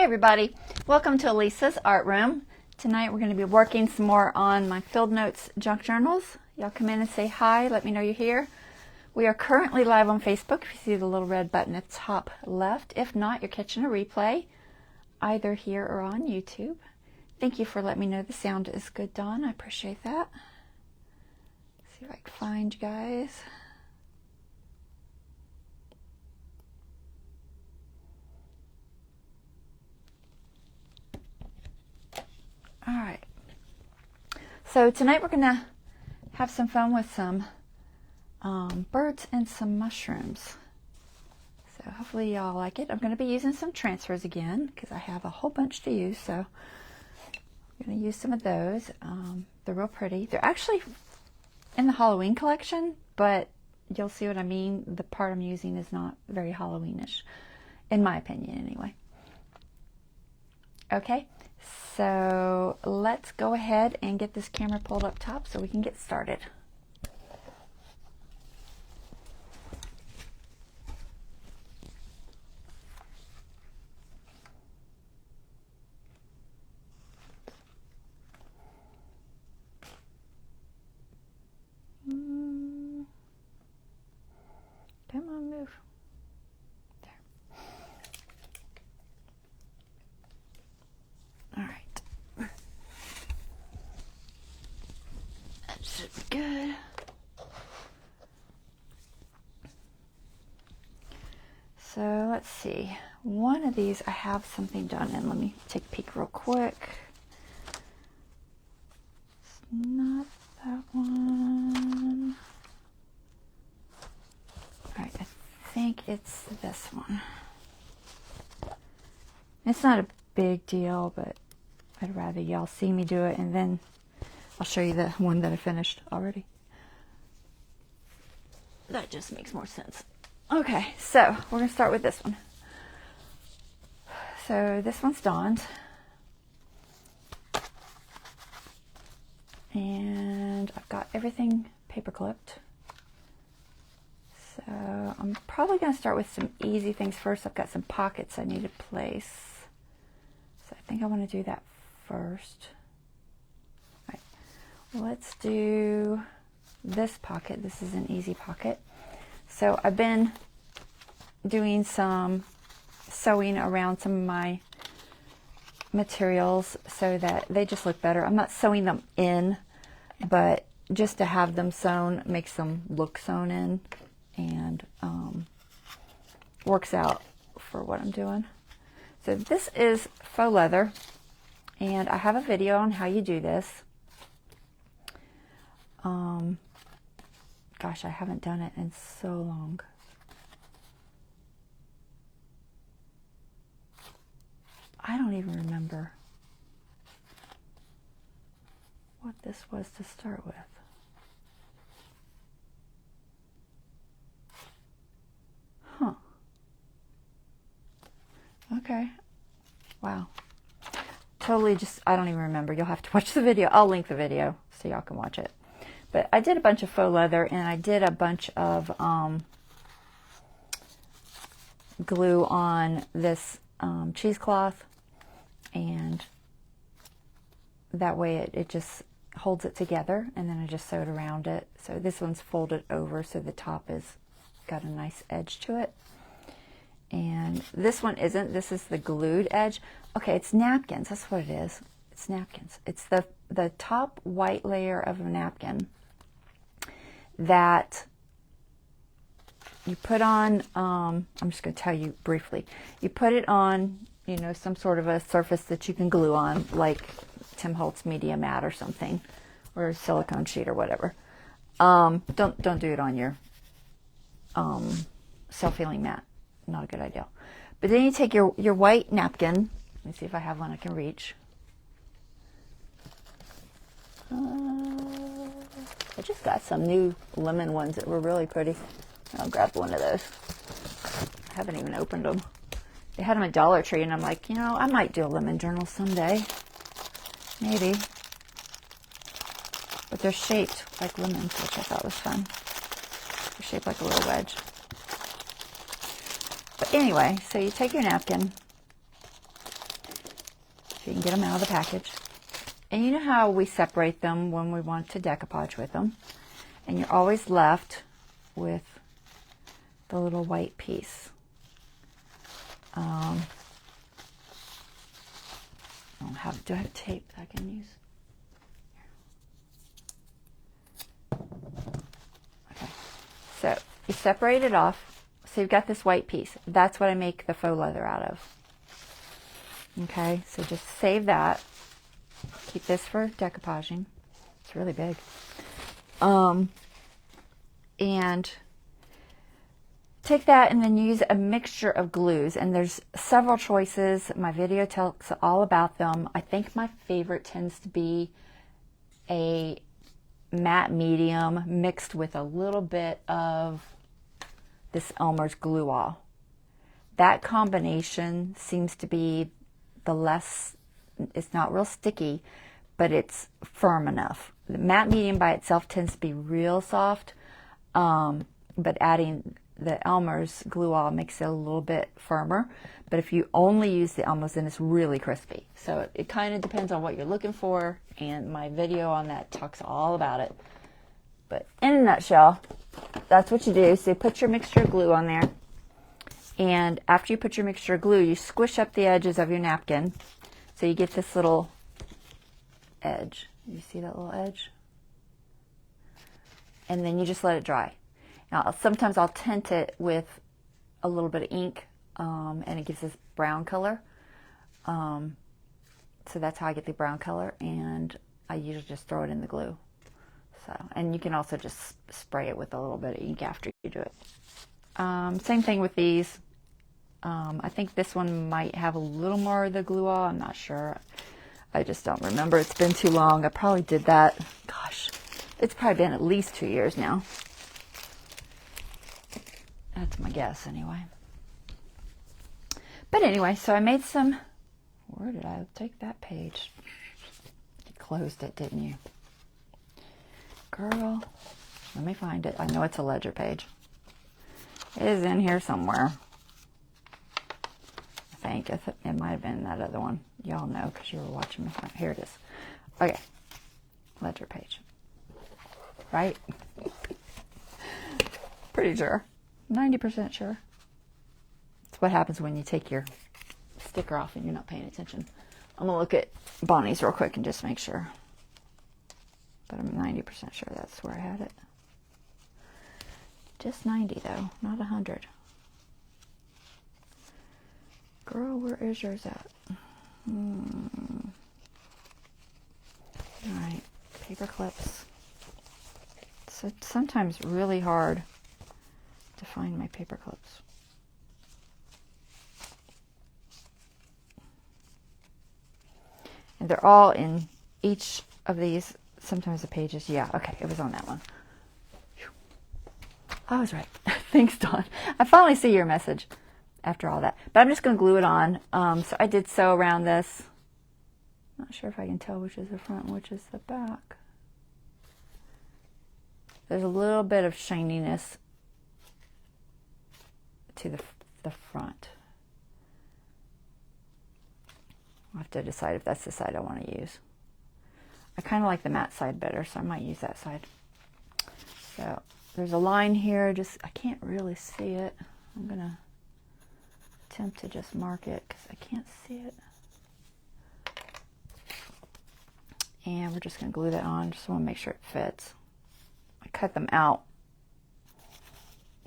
everybody, welcome to Lisa's art room. Tonight we're going to be working some more on my Field Notes junk journals. Y'all come in and say hi, let me know you're here. We are currently live on Facebook, if you see the little red button at the top left. If not, you're catching a replay, either here or on YouTube. Thank you for letting me know the sound is good, Dawn. I appreciate that. See if I can find you guys. All right, so tonight we're gonna have some fun with some birds and some mushrooms. So hopefully y'all like it. I'm gonna be using some transfers again because I have a whole bunch to use, so I'm gonna use some of those. They're real pretty. They're actually in the Halloween collection, but you'll see what I mean. The part I'm using is not very Halloweenish, in my opinion anyway. Okay. So let's go ahead and get this camera pulled up top so we can get started. Come on, move. All right. That should be good. So let's see. One of these I have something done in. Let me take a peek real quick. It's not that one. All right, I think it's this one. It's not a big deal, but I'd rather y'all see me do it, and then I'll show you the one that I finished already. That just makes more sense. Okay, so we're going to start with this one. So this one's Dawn's. And I've got everything paper clipped. So I'm probably going to start with some easy things first. I've got some pockets I need to place. So I think I want to do that first. All right. Let's do this pocket. This is an easy pocket. So I've been doing some sewing around some of my materials so that they just look better. I'm not sewing them in, but just to have them sewn makes them look sewn in, and works out for what I'm doing. So this is faux leather, and I have a video on how you do this. Gosh, I haven't done it in so long. I don't even remember what this was to start with. Huh. Okay. Wow. Totally just, I don't even remember. You'll have to watch the video. I'll link the video so y'all can watch it. But I did a bunch of faux leather, and I did a bunch of glue on this cheesecloth, and that way it just holds it together, and then I just sewed around it. So this one's folded over so the top is got a nice edge to it. And this one isn't. This is the glued edge. Okay, it's napkins. That's what it is. It's napkins. It's the top white layer of a napkin that you put on, I'm just going to tell you briefly. You put it on, you know, some sort of a surface that you can glue on, like Tim Holtz Media Mat or something, or a silicone sheet or whatever. Don't do it on your self-healing mat. Not a good idea. But then you take your white napkin. Let me see if I have one I can reach. I just got some new lemon ones that were really pretty. I'll grab one of those. I haven't even opened them. They had them at Dollar Tree, and I'm like, you know, I might do a lemon journal someday. Maybe. But they're shaped like lemons, which I thought was fun. They're shaped like a little wedge. But anyway, so you take your napkin, get them out of the package. And you know how we separate them when we want to decoupage with them. And you're always left with the little white piece. Do I have tape that I can use? Okay, so you separate it off. So you've got this white piece. That's what I make the faux leather out of. Okay, so just save that. Keep this for decoupaging. It's really big. And take that and then use a mixture of glues. And there's several choices. My video talks all about them. I think my favorite tends to be a matte medium mixed with a little bit of this Elmer's glue all. That combination seems to be the less, it's not real sticky, but it's firm enough. The matte medium by itself tends to be real soft, but adding the Elmer's glue all makes it a little bit firmer. But if you only use the Elmer's, then it's really crispy. So it kind of depends on what you're looking for, and my video on that talks all about it. But in a nutshell, that's what you do. So you put your mixture of glue on there, and after you put your mixture of glue, you squish up the edges of your napkin so you get this little edge. You see that little edge? And then you just let it dry. Now, sometimes I'll tint it with a little bit of ink, and it gives this brown color. So that's how I get the brown color, and I usually just throw it in the glue. So, and you can also just spray it with a little bit of ink after you do it. Same thing with these. I think this one might have a little more of the glue all. I'm not sure. I just don't remember. It's been too long. I probably did that. Gosh, it's probably been at least 2 years now. That's my guess anyway. But anyway, so I made some, where did I take that page? You closed it, didn't you? Girl, let me find it. I know it's a ledger page. It is in here somewhere. I think it might have been that other one. Y'all know because you were watching me. Here it is. Okay, ledger page. Right? Pretty sure. 90% sure. It's what happens when you take your sticker off and you're not paying attention. I'm going to look at Bonnie's real quick and just make sure. But I'm 90% sure that's where I had it. Just 90 though, not 100. Girl, where is yours at? Alright, paper clips. So it's sometimes really hard to find my paper clips. And they're all in each of these, sometimes the pages. Yeah, okay, it was on that one. Whew. I was right. Thanks, Dawn. I finally see your message after all that. But I'm just going to glue it on. So I did sew around this. Not sure if I can tell which is the front and which is the back. There's a little bit of shininess to the front. I'll have to decide if that's the side I want to use. I kind of like the matte side better, so I might use that side. So there's a line here, just I can't really see it. I'm going to attempt to just mark it because I can't see it. And we're just going to glue that on. Just want to make sure it fits. I cut them out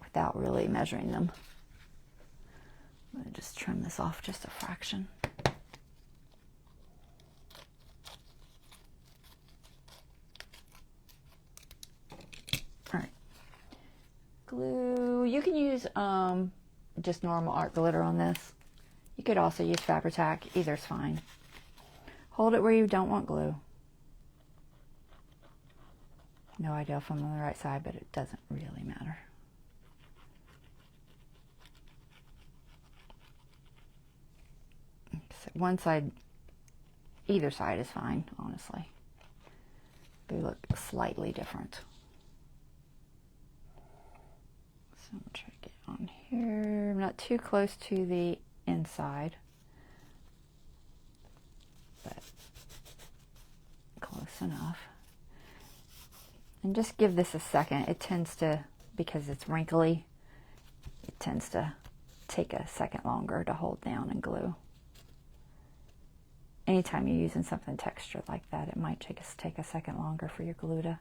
without really measuring them. I'm going to just trim this off just a fraction. Alright. Glue. You can use just normal art glitter on this. You could also use Fabri-Tac. Either's fine. Hold it where you don't want glue. No idea if I'm on the right side, but it doesn't really matter. So one side, either side is fine, honestly. They look slightly different. So I'm going to try to get on here. I'm not too close to the inside. but close enough. And just give this a second. It tends to, because it's wrinkly, it tends to take a second longer to hold down and glue. Anytime you're using something textured like that, it might take a second longer for your glue to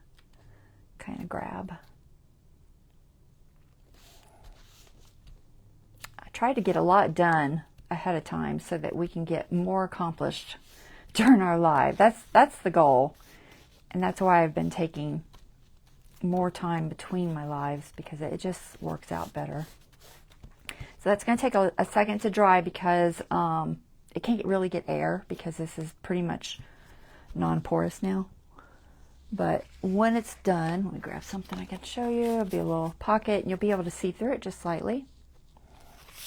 kind of grab. I try to get a lot done ahead of time so that we can get more accomplished during our live. That's the goal, and that's why I've been taking more time between my lives, because it just works out better. So that's going to take a second to dry, because it can't really get air, because this is pretty much non-porous now. But when it's done, let me grab something I can show you. It'll be a little pocket, and you'll be able to see through it just slightly,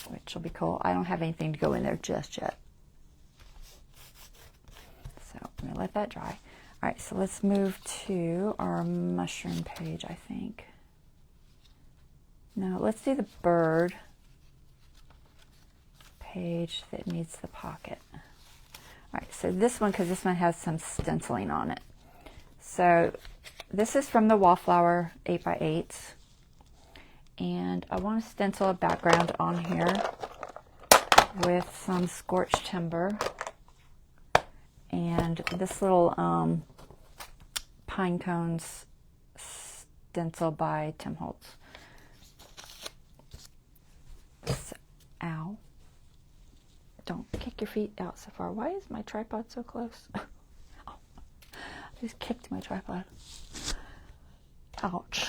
which will be cool. I don't have anything to go in there just yet. So I'm going to let that dry. All right, so let's move to our mushroom page, I think. No, let's do the bird page that needs the pocket. All right, so this one, because this one has some stenciling on it. So this is from the Wildflower 8x8s. And I want to stencil a background on here with some scorched timber and this little pine cones stencil by Tim Holtz. So, ow. Don't kick your feet out so far. Why is my tripod so close? Oh, I just kicked my tripod. Ouch.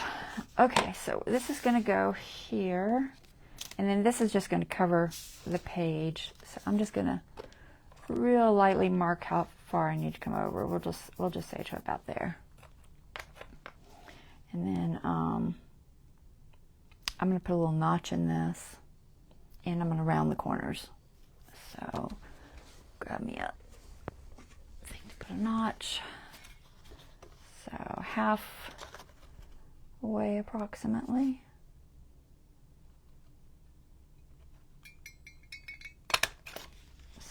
Okay, so this is going to go here, and then this is just going to cover the page. So I'm just going to real lightly mark how far I need to come over. We'll just say to about there. And then I'm going to put a little notch in this, and I'm going to round the corners. So grab me a thing to put a notch. So half way approximately.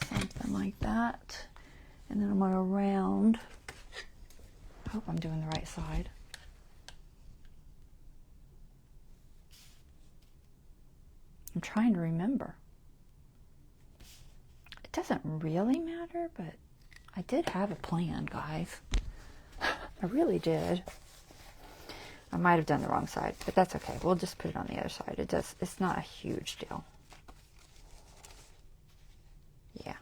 Something like that. And then I'm going to round. I hope I'm doing the right side. I'm trying to remember. It doesn't really matter, but I did have a plan, guys. I really did. I might have done the wrong side, but that's okay. We'll just put it on the other side. It's not a huge deal. Yeah,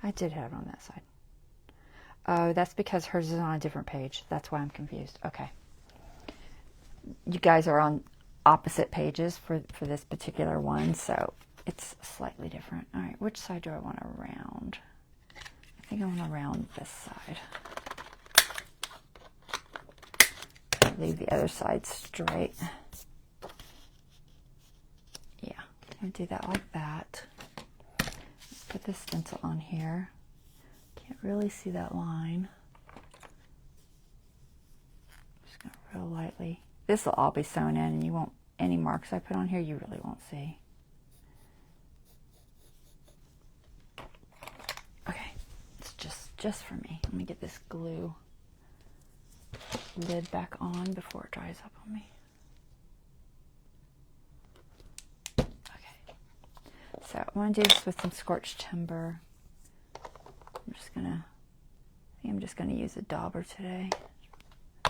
I did have it on that side. Oh, that's because hers is on a different page. That's why I'm confused. Okay. You guys are on opposite pages for this particular one, so it's slightly different. All right, which side do I want to round? I think I want to round this side. Leave the other side straight. Yeah, I'm going to do that like that. Let's put this stencil on here. Can't really see that line. Just going to real lightly. This will all be sewn in, and you won't, any marks I put on here, you really won't see. Okay, it's just for me. Let me get this glue lid back on before it dries up on me. Okay, so I'm going to do this with some scorched timber. I'm just going to use a dauber today.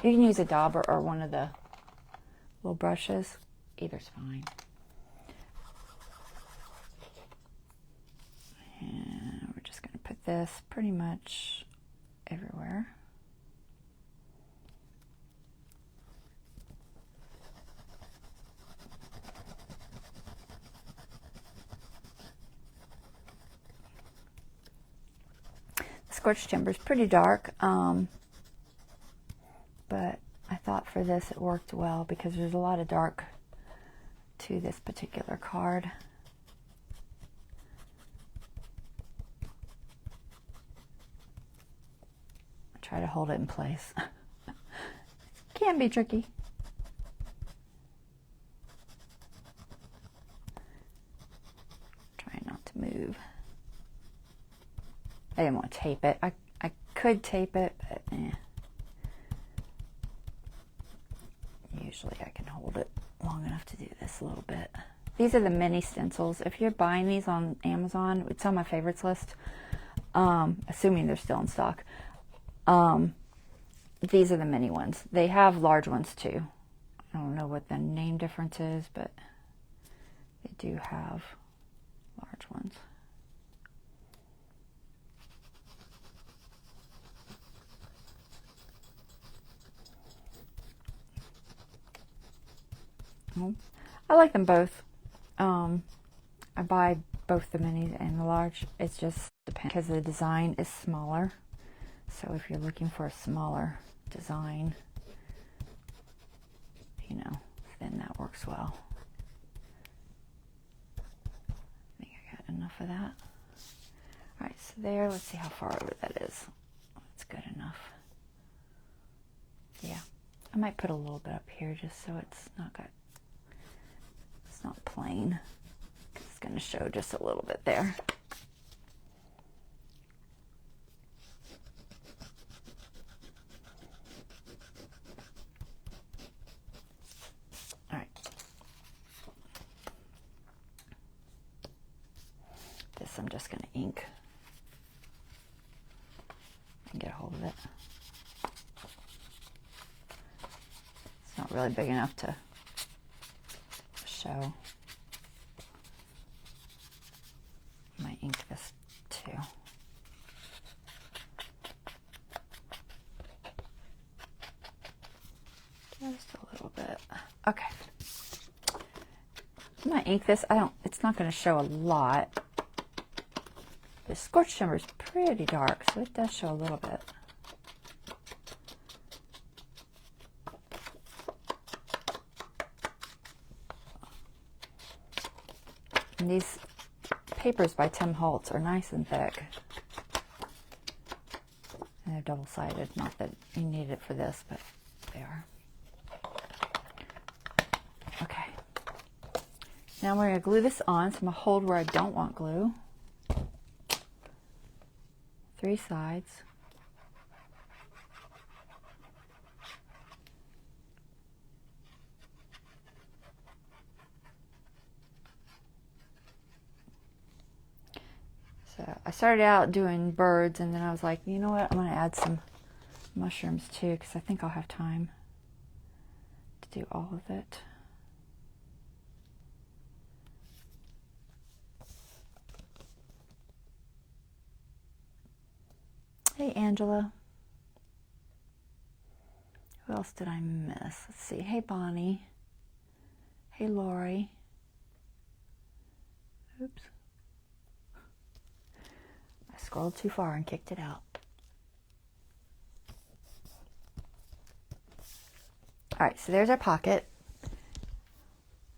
You can use a dauber or one of the little brushes. Either's fine. And we're just going to put this pretty much everywhere. Scorched timber is pretty dark, but I thought for this it worked well because there's a lot of dark to this particular card. I try to hold it in place. Can be tricky. Try not to move. I didn't want to tape it. I could tape it, but usually I can hold it long enough to do this a little bit. These are the mini stencils. If you're buying these on Amazon, it's on my favorites list, assuming they're still in stock. These are the mini ones. They have large ones too. I don't know what the name difference is, but they do have large ones. I like them both. I buy both the minis and the large. It's just depends because the design is smaller. So if you're looking for a smaller design, you know, then that works well. I think I got enough of that. All right, so there, let's see how far over that is. That's good enough. Yeah, I might put a little bit up here just so it's not plain. It's going to show just a little bit there. All right. This I'm just going to ink and get a hold of it. It's not really big enough to show. I might ink this too. Just a little bit. Okay. I'm gonna ink this. It's not gonna show a lot. The scorched shimmer is pretty dark, so it does show a little bit. And these papers by Tim Holtz are nice and thick. And they're double-sided. Not that you need it for this, but they are. Okay. Now we're going to glue this on. So I'm going to hold where I don't want glue. 3 sides. So I started out doing birds, and then I was like, you know what, I'm going to add some mushrooms too, because I think I'll have time to do all of it. Hey, Angela. Who else did I miss? Let's see. Hey, Bonnie. Hey, Lori. Oops. I scrolled too far and kicked it out. All right, so there's our pocket.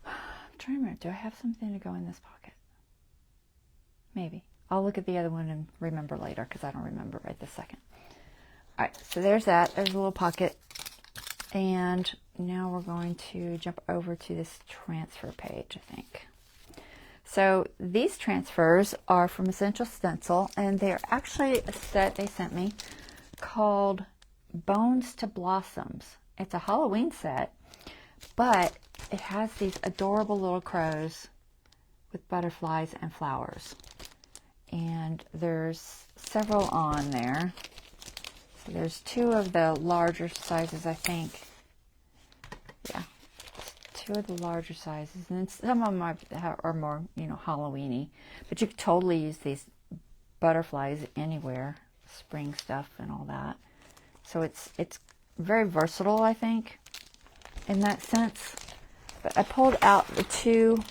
I'm trying to remember, do I have something to go in this pocket? Maybe. I'll look at the other one and remember later, because I don't remember right this second. All right, so there's that. There's a little pocket. And now we're going to jump over to this transfer page, I think. So these transfers are from Essential Stencil, and they're actually a set they sent me called Bones to Blossoms. It's a Halloween set, but it has these adorable little crows with butterflies and flowers. And there's several on there. So there's 2 of the larger sizes, I think. Yeah, 2 of the larger sizes, and then some of them are more, you know, Halloween-y. But you could totally use these butterflies anywhere, spring stuff and all that. So it's very versatile, I think, in that sense. But I pulled out the 2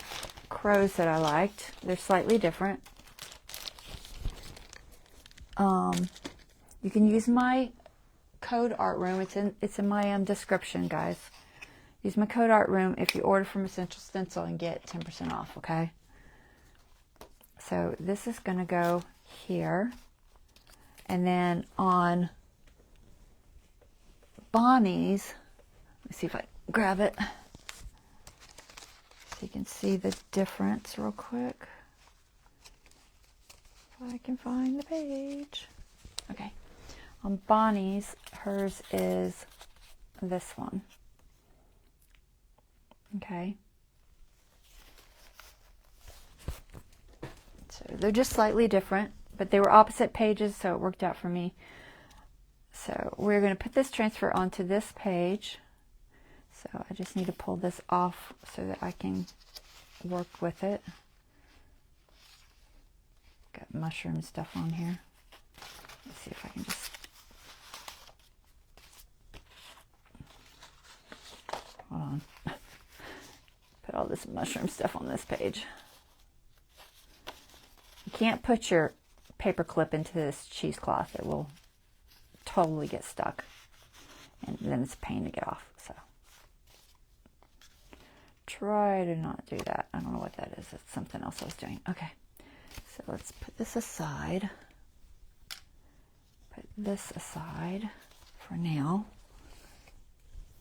crows that I liked. They're slightly different. You can use my code ARTROOM. It's in my description, guys. Use my code ARTROOM if you order from Essential Stencil and get 10% off, okay? So this is going to go here. And then on Bonnie's, let me see if I grab it so you can see the difference real quick. If I can find the page. Okay. On Bonnie's, hers is this one. Okay. So they're just slightly different, but they were opposite pages, so it worked out for me. So we're going to put this transfer onto this page. So I just need to pull this off so that I can work with it. Got mushroom stuff on here. Let's see if I can just... Hold on. Put all this mushroom stuff on this page. You can't put your paper clip into this cheesecloth. It will totally get stuck. And then it's a pain to get off. So try to not do that. I don't know what that is. It's something else I was doing. Okay. So let's put this aside. Put this aside for now.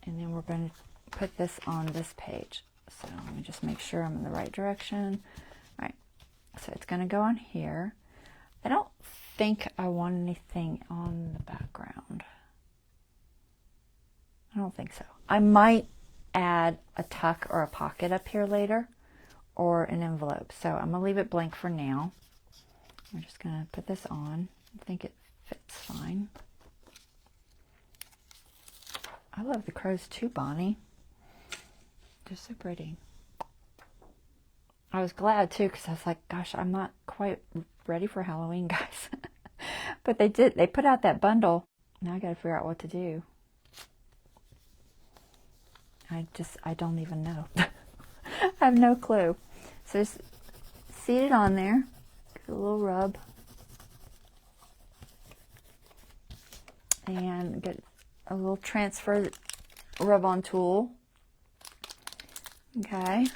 And then we're going to put this on this page. So let me just make sure I'm in the right direction. All right. So it's going to go on here. I don't think I want anything on the background. I don't think so. I might add a tuck or a pocket up here later, or an envelope. So I'm going to leave it blank for now. I'm just going to put this on. I think it fits fine. I love the crows too, Bonnie. They're so pretty. I was glad too, because I was like, gosh, I'm not quite ready for Halloween, guys. But they put out that bundle. Now I got to figure out what to do. I don't even know. I have no clue. So just seat it on there. Give it a little rub. And get a little transfer rub-on tool. Okay.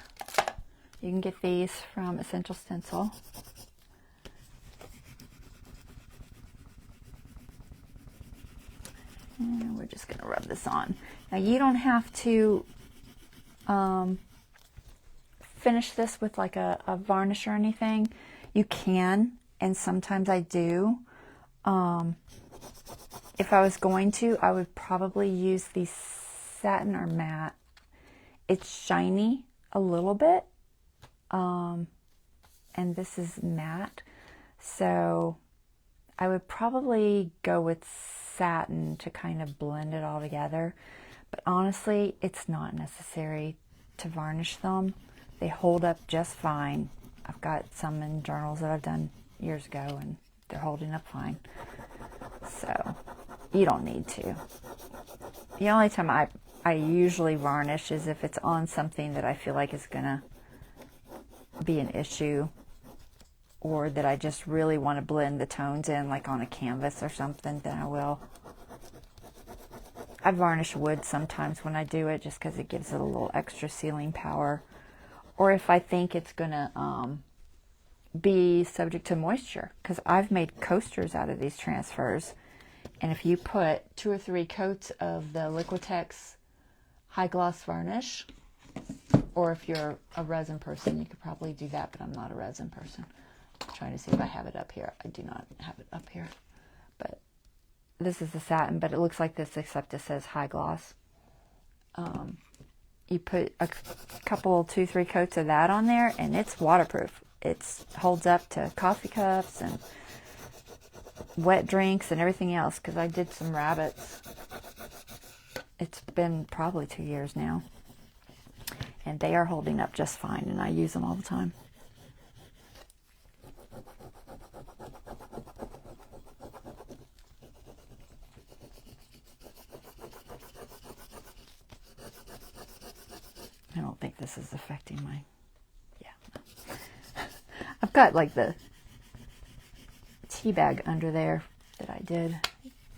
You can get these from Essential Stencil. And we're just going to rub this on. Now you don't have to finish this with like a varnish or anything. You can, and sometimes I do. If I was going to, I would probably use the satin or matte. It's shiny a little bit. And this is matte. So I would probably go with satin to kind of blend it all together. But honestly, it's not necessary to varnish them. They hold up just fine. I've got some in journals that I've done years ago, and they're holding up fine. So you don't need to. The only time I usually varnish is if it's on something that I feel like is going to be an issue, or that I just really want to blend the tones in, like on a canvas or something, then I will. I varnish wood sometimes when I do it, just because it gives it a little extra sealing power. Or if I think it's going to be subject to moisture, because I've made coasters out of these transfers. And if you put 2 or 3 coats of the Liquitex high gloss varnish, or if you're a resin person, you could probably do that, but I'm not a resin person. I'm trying to see if I have it up here. I do not have it up here. But this is the satin, but it looks like this, except it says high gloss. You put a couple, 2, 3 coats of that on there, and it's waterproof. It holds up to coffee cups and wet drinks and everything else, because I did some rabbits. It's been probably 2 years now, and they are holding up just fine, and I use them all the time. I don't think this is affecting my, yeah. I've got like the tea bag under there that I did.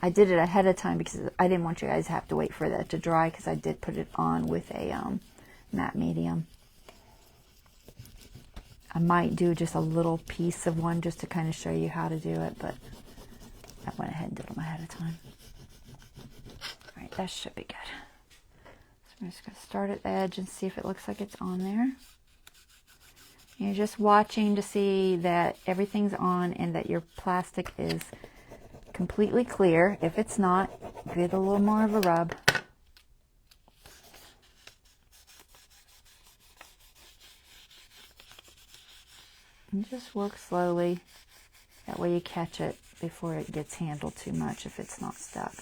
I did it ahead of time because I didn't want you guys to have to wait for that to dry, because I did put it on with a matte medium. I might do just a little piece of one just to kind of show you how to do it, but I went ahead and did them ahead of time. All right, that should be good. So I'm just going to start at the edge and see if it looks like it's on there. You're just watching to see that everything's on and that your plastic is completely clear. If it's not, give it a little more of a rub. And just work slowly. That way you catch it before it gets handled too much if it's not stuck.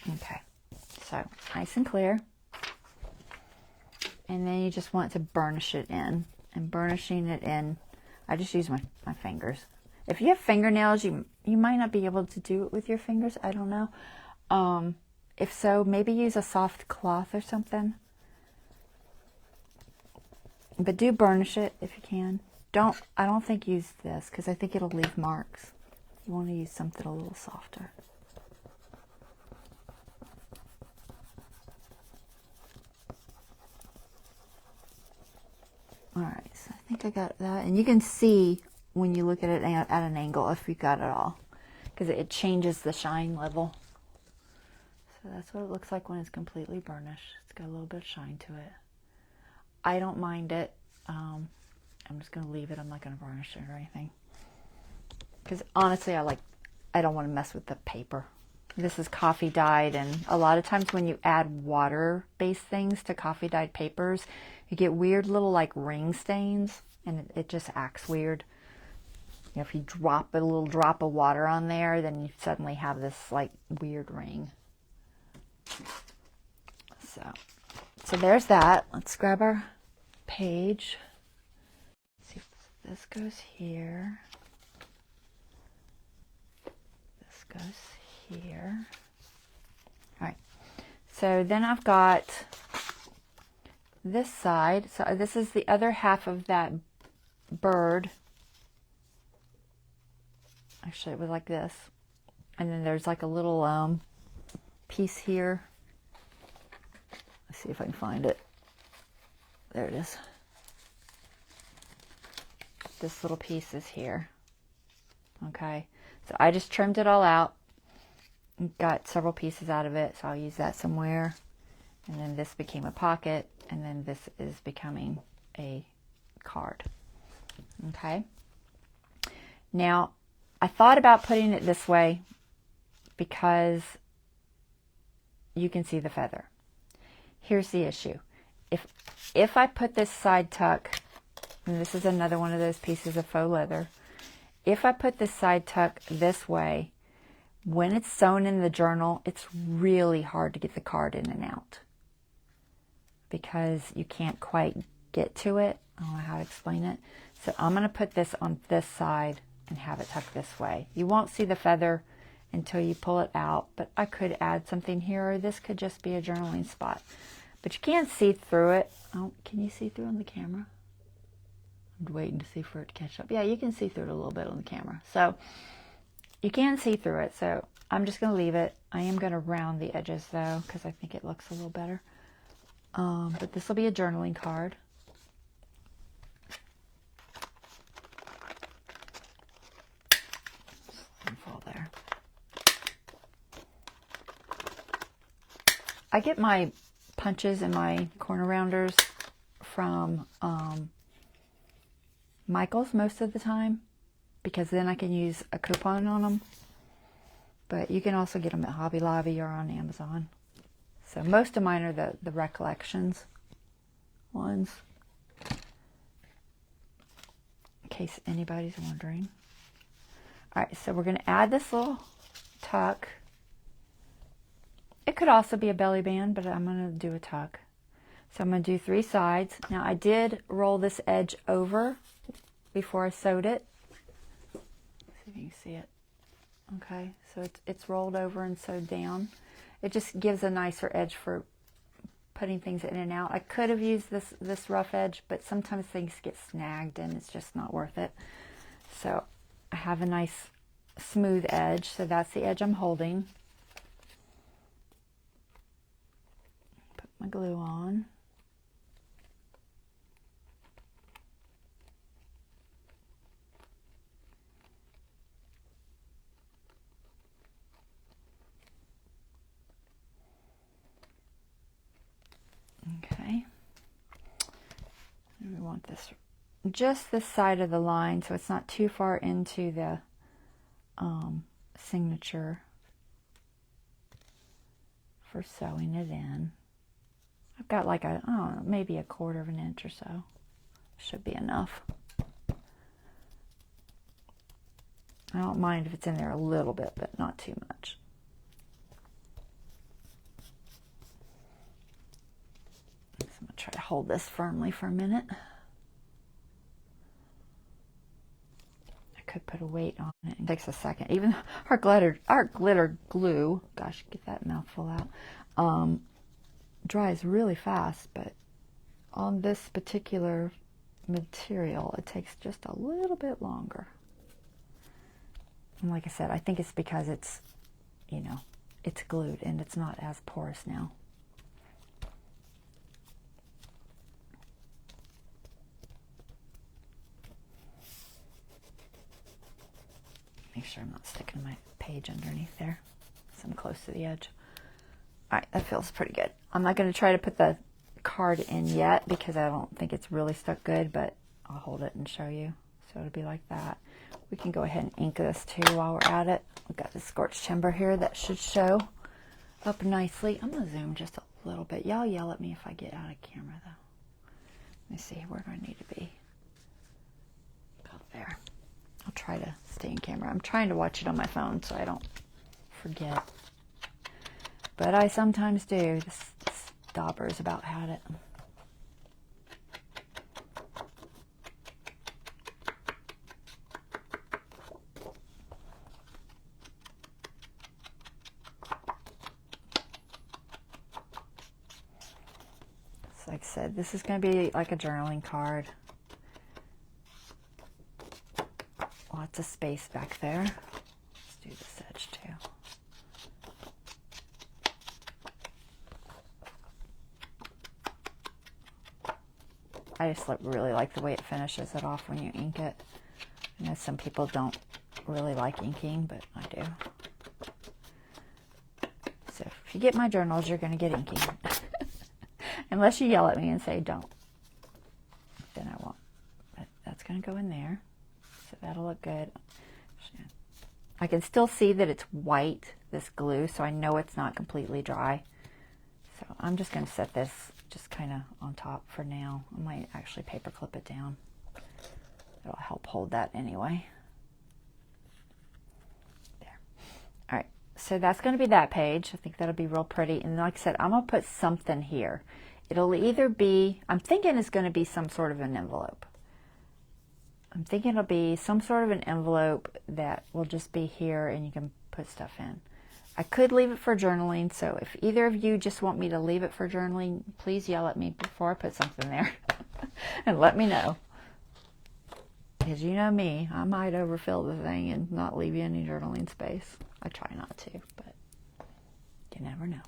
Okay, so nice and clear. And then you just want to burnish it in. And burnishing it in, I just use my fingers. If you have fingernails, you might not be able to do it with your fingers. I don't know. If so, maybe use a soft cloth or something. But do burnish it if you can. I don't think use this because I think it'll leave marks. You want to use something a little softer. Alright, so I think I got that. And you can see when you look at it at an angle if you got it all. Because it changes the shine level. So that's what it looks like when it's completely burnished. It's got a little bit of shine to it. I don't mind it. I'm just going to leave it. I'm not going to varnish it or anything. Because honestly, I don't want to mess with the paper. This is coffee dyed, and a lot of times when you add water-based things to coffee dyed papers, you get weird little like ring stains, and it just acts weird. You know, if you drop a little drop of water on there, then you suddenly have this like weird ring. So there's that. Let's grab our page. Let's see if this goes here. This goes here. All right. So then I've got this side. So this is the other half of that bird. Actually, it was like this. And then there's like a little piece here. Let's see if I can find it. There it is. This little piece is here. Okay. So I just trimmed it all out. Got several pieces out of it, so I'll use that somewhere. And then this became a pocket, and then this is becoming a card. Okay. Now, I thought about putting it this way because you can see the feather. Here's the issue. If I put this side tuck, and this is another one of those pieces of faux leather, if I put this side tuck this way, when it's sewn in the journal, it's really hard to get the card in and out because you can't quite get to it. I don't know how to explain it. So I'm going to put this on this side and have it tucked this way. You won't see the feather until you pull it out, but I could add something here, or this could just be a journaling spot. But you can't see through it. Oh, can you see through on the camera? I'm waiting to see for it to catch up. Yeah, you can see through it a little bit on the camera. So you can see through it, so I'm just going to leave it. I am going to round the edges though, because I think it looks a little better. But this will be a journaling card. Fall there. I get my punches and my corner rounders from Michael's most of the time, because then I can use a coupon on them. But you can also get them at Hobby Lobby or on Amazon. So most of mine are the Recollections ones, in case anybody's wondering. All right, so we're going to add this little tuck. It could also be a belly band, but I'm going to do a tuck. So I'm going to do 3 sides. Now I did roll this edge over before I sewed it. Let's see if you can see it. Okay, so it's rolled over and sewed down. It just gives a nicer edge for putting things in and out. I could have used this rough edge, but sometimes things get snagged and it's just not worth it. So I have a nice smooth edge, so that's the edge I'm holding. Put my glue on. Okay. want this just this side of the line so it's not too far into the signature for sewing it in. I've got like a, I don't know, maybe a 1/4 of an inch or so. Should be enough. I don't mind if it's in there a little bit, but not too much. So I'm going to try to hold this firmly for a minute. I could put a weight on it. It takes a second. Even our glitter glue, gosh, get that mouthful out, dries really fast, but on this particular material, it takes just a little bit longer. And like I said, I think it's because it's, you know, it's glued and it's not as porous now. Make sure I'm not sticking my page underneath there, so I'm close to the edge. All right, that feels pretty good. I'm not going to try to put the card in yet because I don't think it's really stuck good, but I'll hold it and show you. So it'll be like that. We can go ahead and ink this too while we're at it. We've got the scorched timber here that should show up nicely. I'm going to zoom just a little bit. Y'all yell at me if I get out of camera though. Let me see, where do I need to be? About there. I'll try to stay in camera. I'm trying to watch it on my phone so I don't forget. But I sometimes do. This dauber's about had it. So like I said, this is going to be like a journaling card. Lots of space back there. Let's do this edge too. I just really like the way it finishes it off when you ink it. I know some people don't really like inking, but I do. So if you get my journals, you're going to get inking. Unless you yell at me and say don't. Then I won't. But that's going to go in there. So that'll look good. I can still see that it's white, this glue, so I know it's not completely dry. So I'm just going to set this just kind of on top for now. I might actually paper clip it down. It'll help hold that anyway. There. All right, so that's going to be that page. I think that'll be real pretty. And like I said, I'm going to put something here. It'll either be, I'm thinking it's going to be some sort of an envelope. I'm thinking it'll be some sort of an envelope that will just be here and you can put stuff in. I could leave it for journaling, so if either of you just want me to leave it for journaling, please yell at me before I put something there and let me know. Because you know me, I might overfill the thing and not leave you any journaling space. I try not to, but you never know.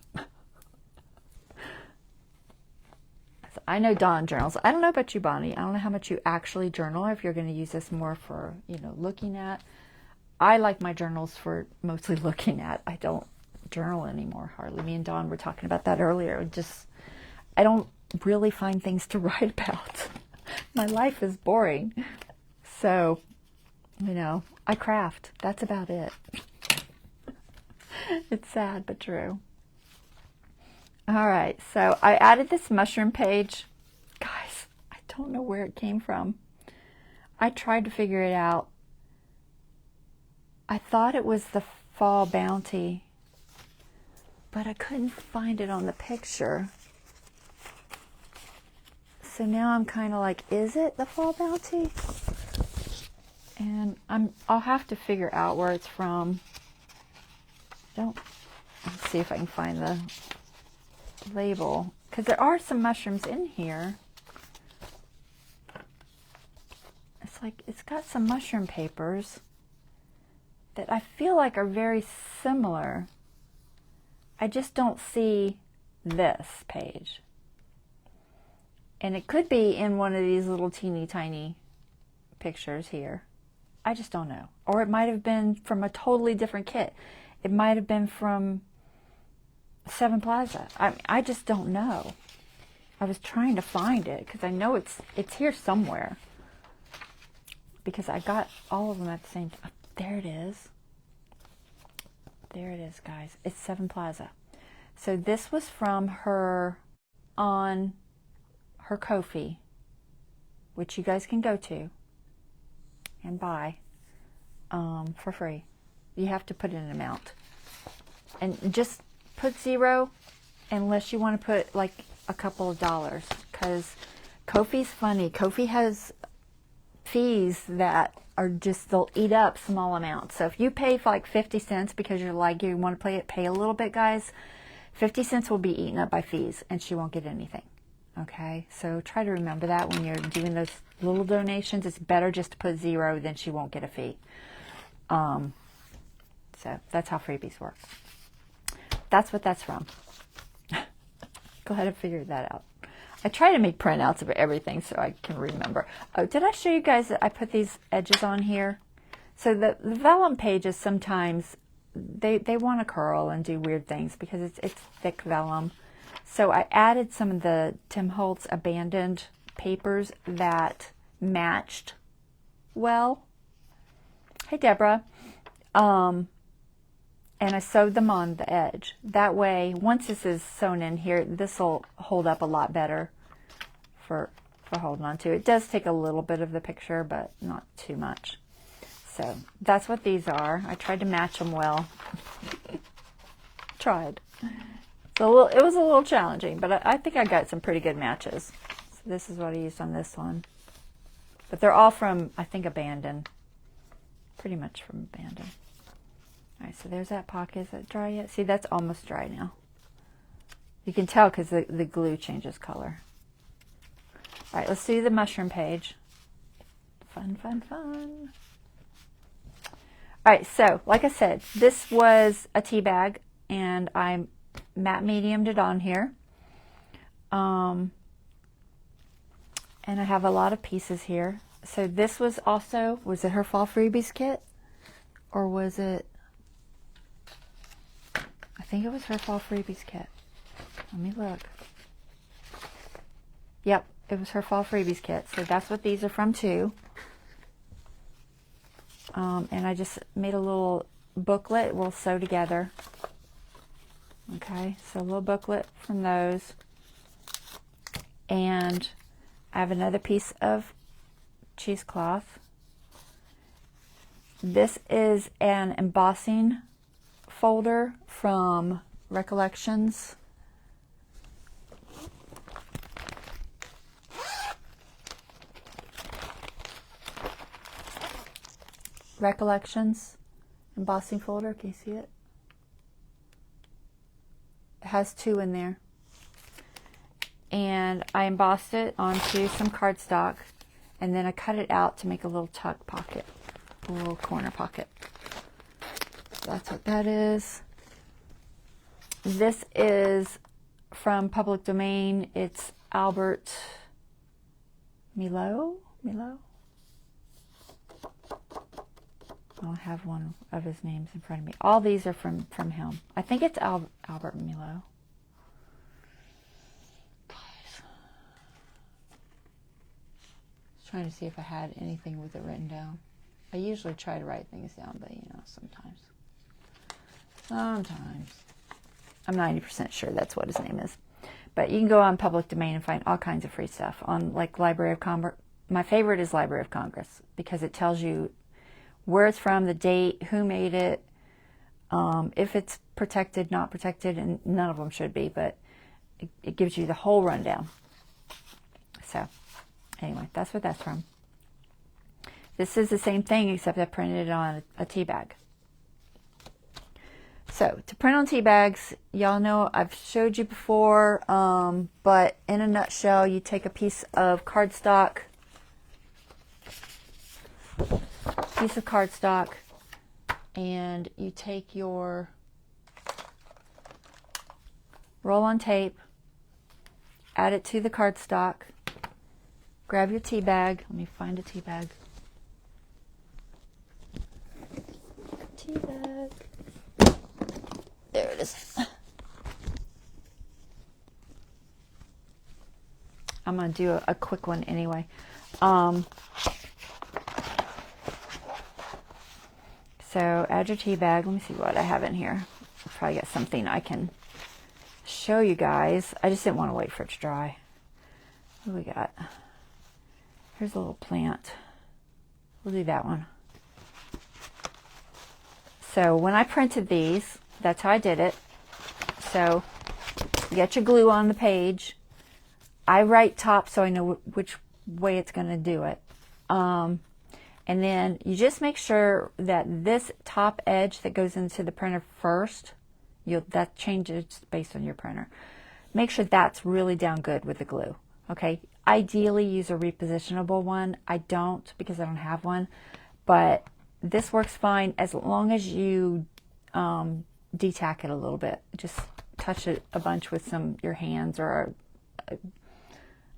I know Dawn journals. I don't know about you, Bonnie. I don't know how much you actually journal, or if you're going to use this more for, you know, looking at. I like my journals for mostly looking at. I don't journal anymore, hardly. Me and Dawn were talking about that earlier. Just, I don't really find things to write about. My life is boring. So, you know, I craft. That's about it. It's sad, but true. All right, so I added this mushroom page. Guys, I don't know where it came from. I tried to figure it out. I thought it was the Fall Bounty, but I couldn't find it on the picture. So now I'm kind of like, is it the Fall Bounty? And I'll have to figure out where it's from. Let's see if I can find the label, because there are some mushrooms in here. It's like it's got some mushroom papers that I feel like are very similar. I just don't see this page, and it could be in one of these little teeny tiny pictures here. I just don't know. Or it might have been from a totally different kit. It might have been from Seven Plaza. I just don't know. I was trying to find it because I know it's here somewhere. Because I got all of them at the same time. There it is. There it is, guys. It's Seven Plaza. So this was from her on her Ko-fi, which you guys can go to and buy for free. You have to put in an amount. And just put $0 unless you want to put like a couple of dollars, because Ko-fi's funny. Ko-fi has fees that are just, they'll eat up small amounts. So if you pay for like 50 cents because you're like, you want to pay a little bit, guys, 50 cents will be eaten up by fees and she won't get anything. Okay, so try to remember that when you're doing those little donations. It's better just to put $0 than she won't get a fee. So that's how freebies work. That's what that's from. Go ahead and figure that out. I try to make printouts of everything so I can remember. Oh, did I show you guys that I put these edges on here? So the vellum pages sometimes, they want to curl and do weird things because it's thick vellum. So I added some of the Tim Holtz abandoned papers that matched well. Hey, Deborah. And I sewed them on the edge. That way, once this is sewn in here, this will hold up a lot better for holding on to. It does take a little bit of the picture, but not too much. So that's what these are. I tried to match them well. Tried. So it was a little challenging, but I think I got some pretty good matches. So this is what I used on this one. But they're all from, I think, Abandon. Pretty much from Abandon. All right, so there's that pocket. Is that dry yet? See, that's almost dry now. You can tell because the glue changes color. All right, let's do the mushroom page. Fun, fun, fun. All right, so like I said, this was a tea bag, and I matte mediumed it on here. And I have a lot of pieces here. So this was also, was it her Fall Freebies kit? Or was it, I think it was her Fall Freebies kit. Let me look. Yep, it was her Fall Freebies kit. So that's what these are from too. And I just made a little booklet we'll sew together. Okay, so a little booklet from those. And I have another piece of cheesecloth. This is an embossing folder from Recollections. Recollections embossing folder. Can you see it? It has 2 in there. And I embossed it onto some cardstock, and then I cut it out to make a little tuck pocket, a little corner pocket. That's what that is. This is from Public Domain. It's Albert Milo. I don't have one of his names in front of me. All these are from him. I think it's Albert Milo. Guys, trying to see if I had anything with it written down. I usually try to write things down, but you know, sometimes. I'm 90% sure that's what his name is. But you can go on Public Domain and find all kinds of free stuff on like Library of Congress. My favorite is Library of Congress because it tells you where it's from, the date, who made it, if it's protected, not protected, and none of them should be, but it gives you the whole rundown. So anyway, that's what that's from. This is the same thing except I printed it on a tea bag. So to print on tea bags, y'all know I've showed you before, but in a nutshell, you take a piece of cardstock, and you take your roll-on tape, add it to the cardstock, grab your tea bag. Let me find a tea bag. Tea bag. There it is. I'm going to do a quick one anyway. So add your tea bag. Let me see what I have in here. I'll probably got something I can show you guys. I just didn't want to wait for it to dry. What do we got? Here's a little plant. We'll do that one. So when I printed these, that's how I did it. So you get your glue on the page. I write top so I know which way it's going to do it. And then you just make sure that this top edge that goes into the printer first, that changes based on your printer. Make sure that's really down good with the glue. Okay, ideally use a repositionable one. I don't because I don't have one, but this works fine as long as you detack it a little bit. Just touch it a bunch with your hands or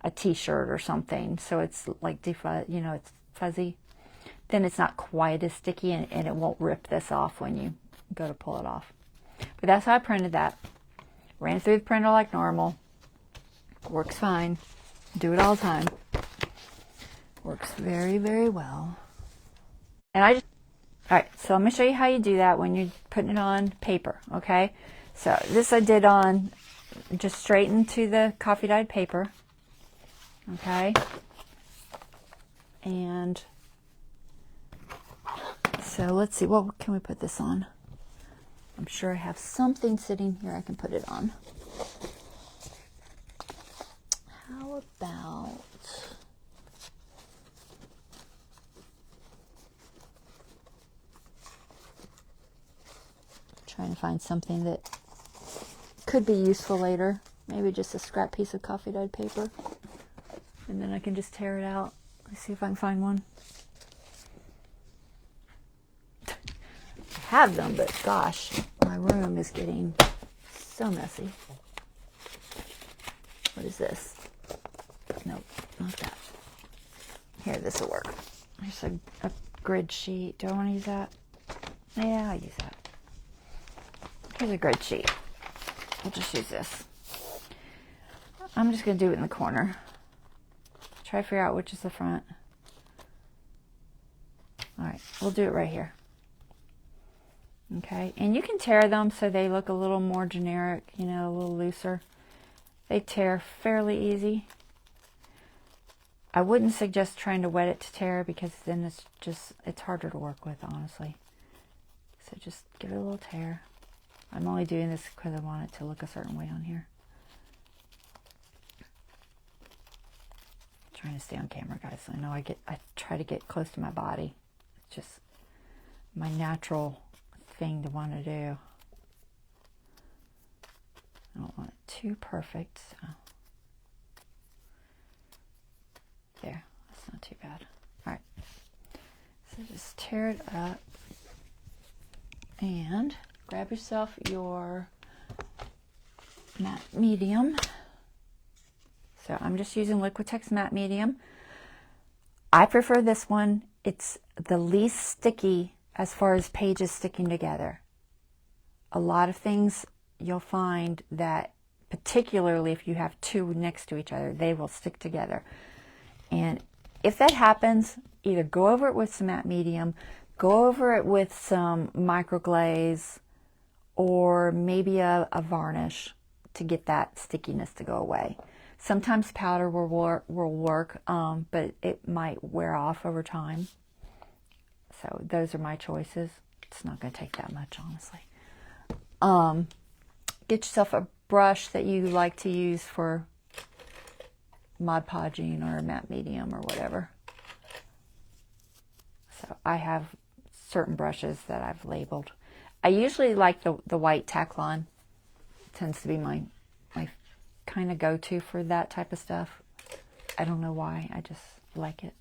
a t-shirt or something, so it's like it's fuzzy. Then it's not quite as sticky, and it won't rip this off when you go to pull it off. But that's how I printed that. Ran through the printer like normal. Works fine. Do it all the time. Works very, very well. And alright, so let me show you how you do that when you're putting it on paper, okay? So this I did on just straight into the coffee dyed paper, okay? And so let's see, what can we put this on? I'm sure I have something sitting here I can put it on. How about... trying to find something that could be useful later. Maybe just a scrap piece of coffee dyed paper. And then I can just tear it out. Let's see if I can find one. I have them, but gosh, my room is getting so messy. What is this? Nope, not that. Here, this will work. There's a grid sheet. Do I want to use that? Yeah, I'll use that. Here's a grid sheet. We'll just use this. I'm just going to do it in the corner. Try to figure out which is the front. Alright, we'll do it right here. Okay, and you can tear them so they look a little more generic, a little looser. They tear fairly easy. I wouldn't suggest trying to wet it to tear because then it's harder to work with, honestly. So just give it a little tear. I'm only doing this because I want it to look a certain way on here. I'm trying to stay on camera, guys. I know I try to get close to my body. It's just my natural thing to want to do. I don't want it too perfect. So. There, that's not too bad. All right, so just tear it up and grab yourself your matte medium. So I'm just using Liquitex matte medium. I prefer this one. It's the least sticky as far as pages sticking together. A lot of things you'll find that, particularly if you have two next to each other, they will stick together. And if that happens, either go over it with some matte medium, go over it with some microglaze, or maybe a varnish to get that stickiness to go away. Sometimes powder will work, but it might wear off over time. So those are my choices. It's not going to take that much, honestly. Get yourself a brush that you like to use for Mod Podging or matte medium or whatever. So I have certain brushes that I've labeled. I usually like the white Taklon. It tends to be my kind of go-to for that type of stuff. I don't know why, I just like it.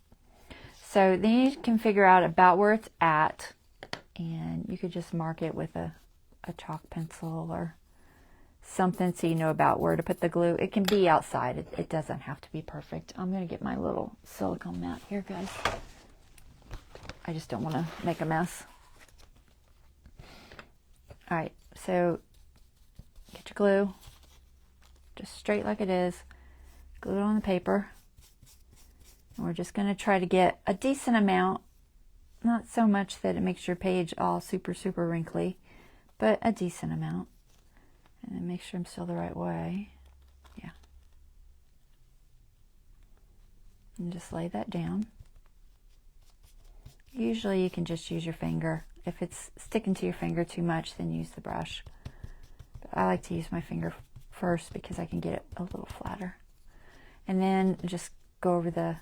So then you can figure out about where it's at, and you could just mark it with a chalk pencil or something so you know about where to put the glue. It can be outside. It doesn't have to be perfect. I'm going to get my little silicone mat here, guys. I just don't want to make a mess. Alright, so get your glue, just straight like it is. glue it on the paper. And we're just going to try to get a decent amount, not so much that it makes your page all super, super wrinkly, but a decent amount. And then make sure I'm still the right way. Yeah. And just lay that down. Usually you can just use your finger. If it's sticking to your finger too much, then use the brush. But I like to use my finger first because I can get it a little flatter. And then just go over the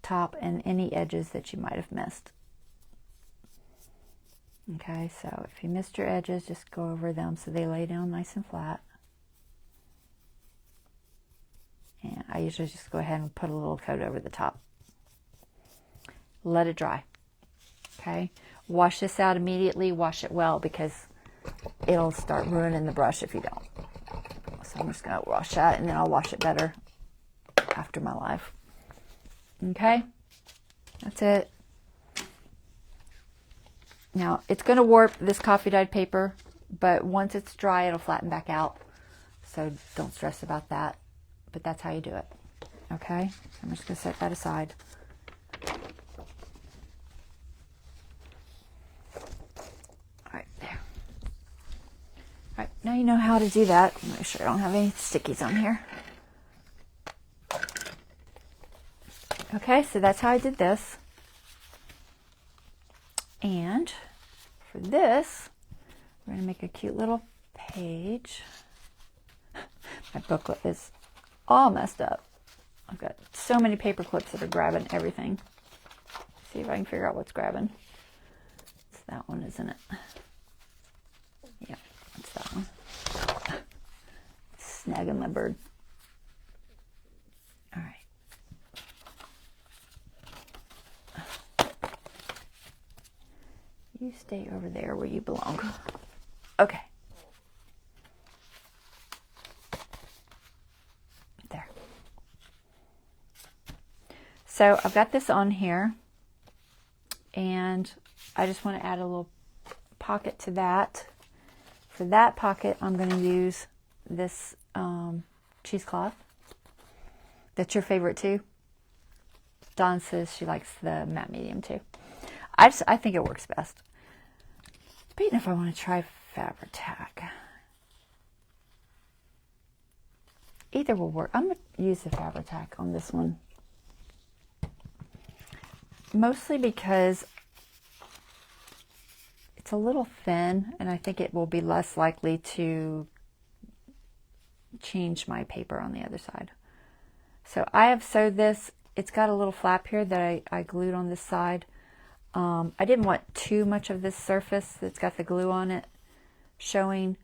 top and any edges that you might have missed. Okay, so if you missed your edges, just go over them so they lay down nice and flat. And I usually just go ahead and put a little coat over the top. Let it dry. Okay, wash this out immediately. Wash it well because it'll start ruining the brush if you don't. So I'm just going to wash that, and then I'll wash it better after my life. Okay, that's it. Now, it's going to warp this coffee dyed paper, but once it's dry, it'll flatten back out. So don't stress about that. But that's how you do it. Okay, so I'm just going to set that aside. Alright, now you know how to do that. Make sure I don't have any stickies on here. Okay, so that's how I did this. And for this, we're going to make a cute little page. My booklet is all messed up. I've got so many paper clips that are grabbing everything. See if I can figure out what's grabbing. It's that one, isn't it? Yeah, it's that one. Snagging my bird. All right. You stay over there where you belong. Okay. There. So I've got this on here, and I just want to add a little pocket to that. For that pocket, I'm going to use this cheesecloth. That's your favorite too. Dawn says she likes the matte medium too. I think it works best. But even if I want to try Fabri-Tac, either will work. I'm going to use the Fabri-Tac on this one. Mostly because it's a little thin, and I think it will be less likely to change my paper on the other side. So I have sewed this. It's got a little flap here that I glued on this side. I didn't want too much of this surface that's got the glue on it showing.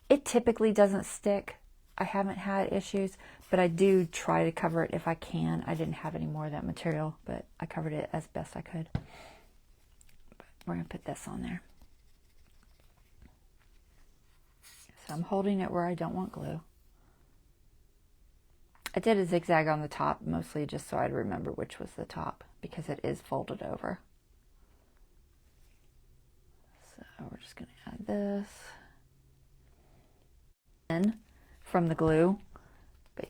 It typically doesn't stick. I haven't had issues, but I do try to cover it if I can. I didn't have any more of that material, but I covered it as best I could. But we're going to put this on there. So I'm holding it where I don't want glue. I did a zigzag on the top, mostly just so I'd remember which was the top, because it is folded over. So we're just going to add this in from the glue, but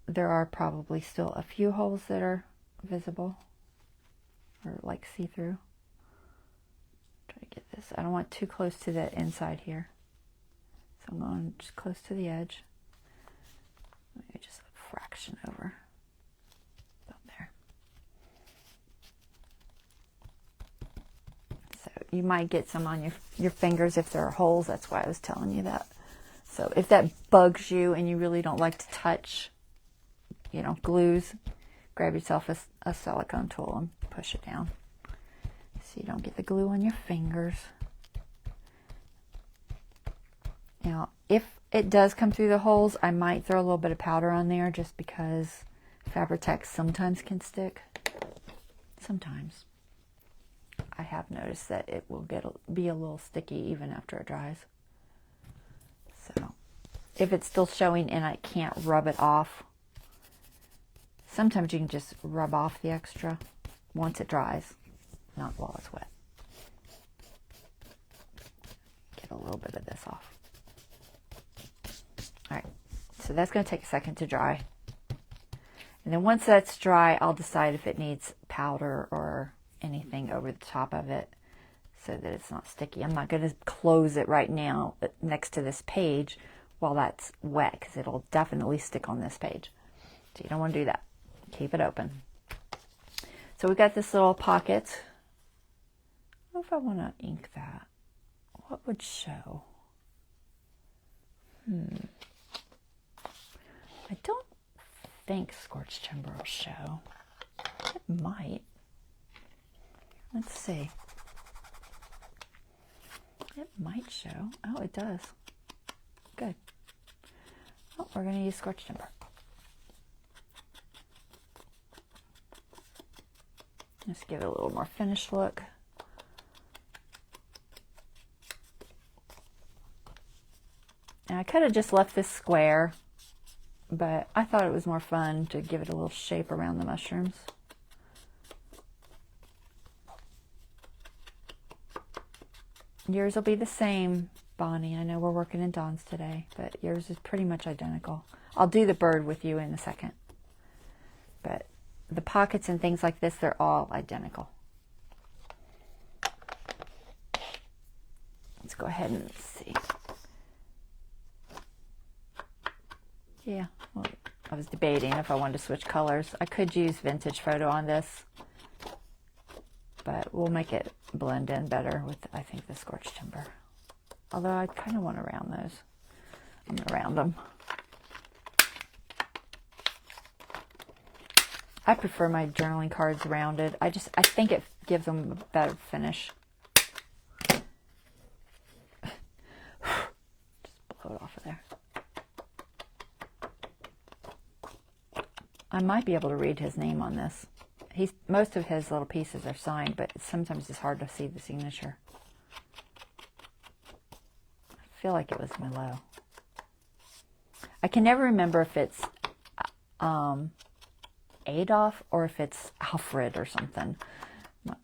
there are probably still a few holes that are visible or like see-through. Try to get this. I don't want too close to the inside here, so I'm going just close to the edge. Maybe just a fraction over. About there. So you might get some on your fingers if there are holes. That's why I was telling you that. So if that bugs you and you really don't like to touch, glues, grab yourself a silicone tool and push it down so you don't get the glue on your fingers. Now, if it does come through the holes, I might throw a little bit of powder on there just because Fabri-Tac sometimes can stick. Sometimes. I have noticed that it will be a little sticky even after it dries. So, if it's still showing and I can't rub it off, sometimes you can just rub off the extra once it dries, not while it's wet. Get a little bit of this off. All right, so that's going to take a second to dry. And then once that's dry, I'll decide if it needs powder or anything over the top of it so that it's not sticky. I'm not going to close it right now next to this page while that's wet, because it'll definitely stick on this page. So you don't want to do that. Keep it open. So we got this little pocket. I don't know if I want to ink that. What would show? I don't think scorched timber will show. It might. Let's see. It might show. Oh, it does. Good. Oh, we're going to use scorched timber. Just give it a little more finished look. And I could have just left this square, but I thought it was more fun to give it a little shape around the mushrooms. Yours will be the same, Bonnie. I know we're working in Dawn's today, but yours is pretty much identical. I'll do the bird with you in a second. But the pockets and things like this, they're all identical. Let's go ahead and see. Yeah, well, I was debating if I wanted to switch colors. I could use vintage photo on this, but we'll make it blend in better with, I think, the scorched timber. Although I kind of want to round those. I'm going to round them. I prefer my journaling cards rounded. I think it gives them a better finish. Just blow it off of there. I might be able to read his name on this. Most of his little pieces are signed, but sometimes it's hard to see the signature. I feel like it was Mylar. I can never remember if it's Adolf or if it's Alfred or something.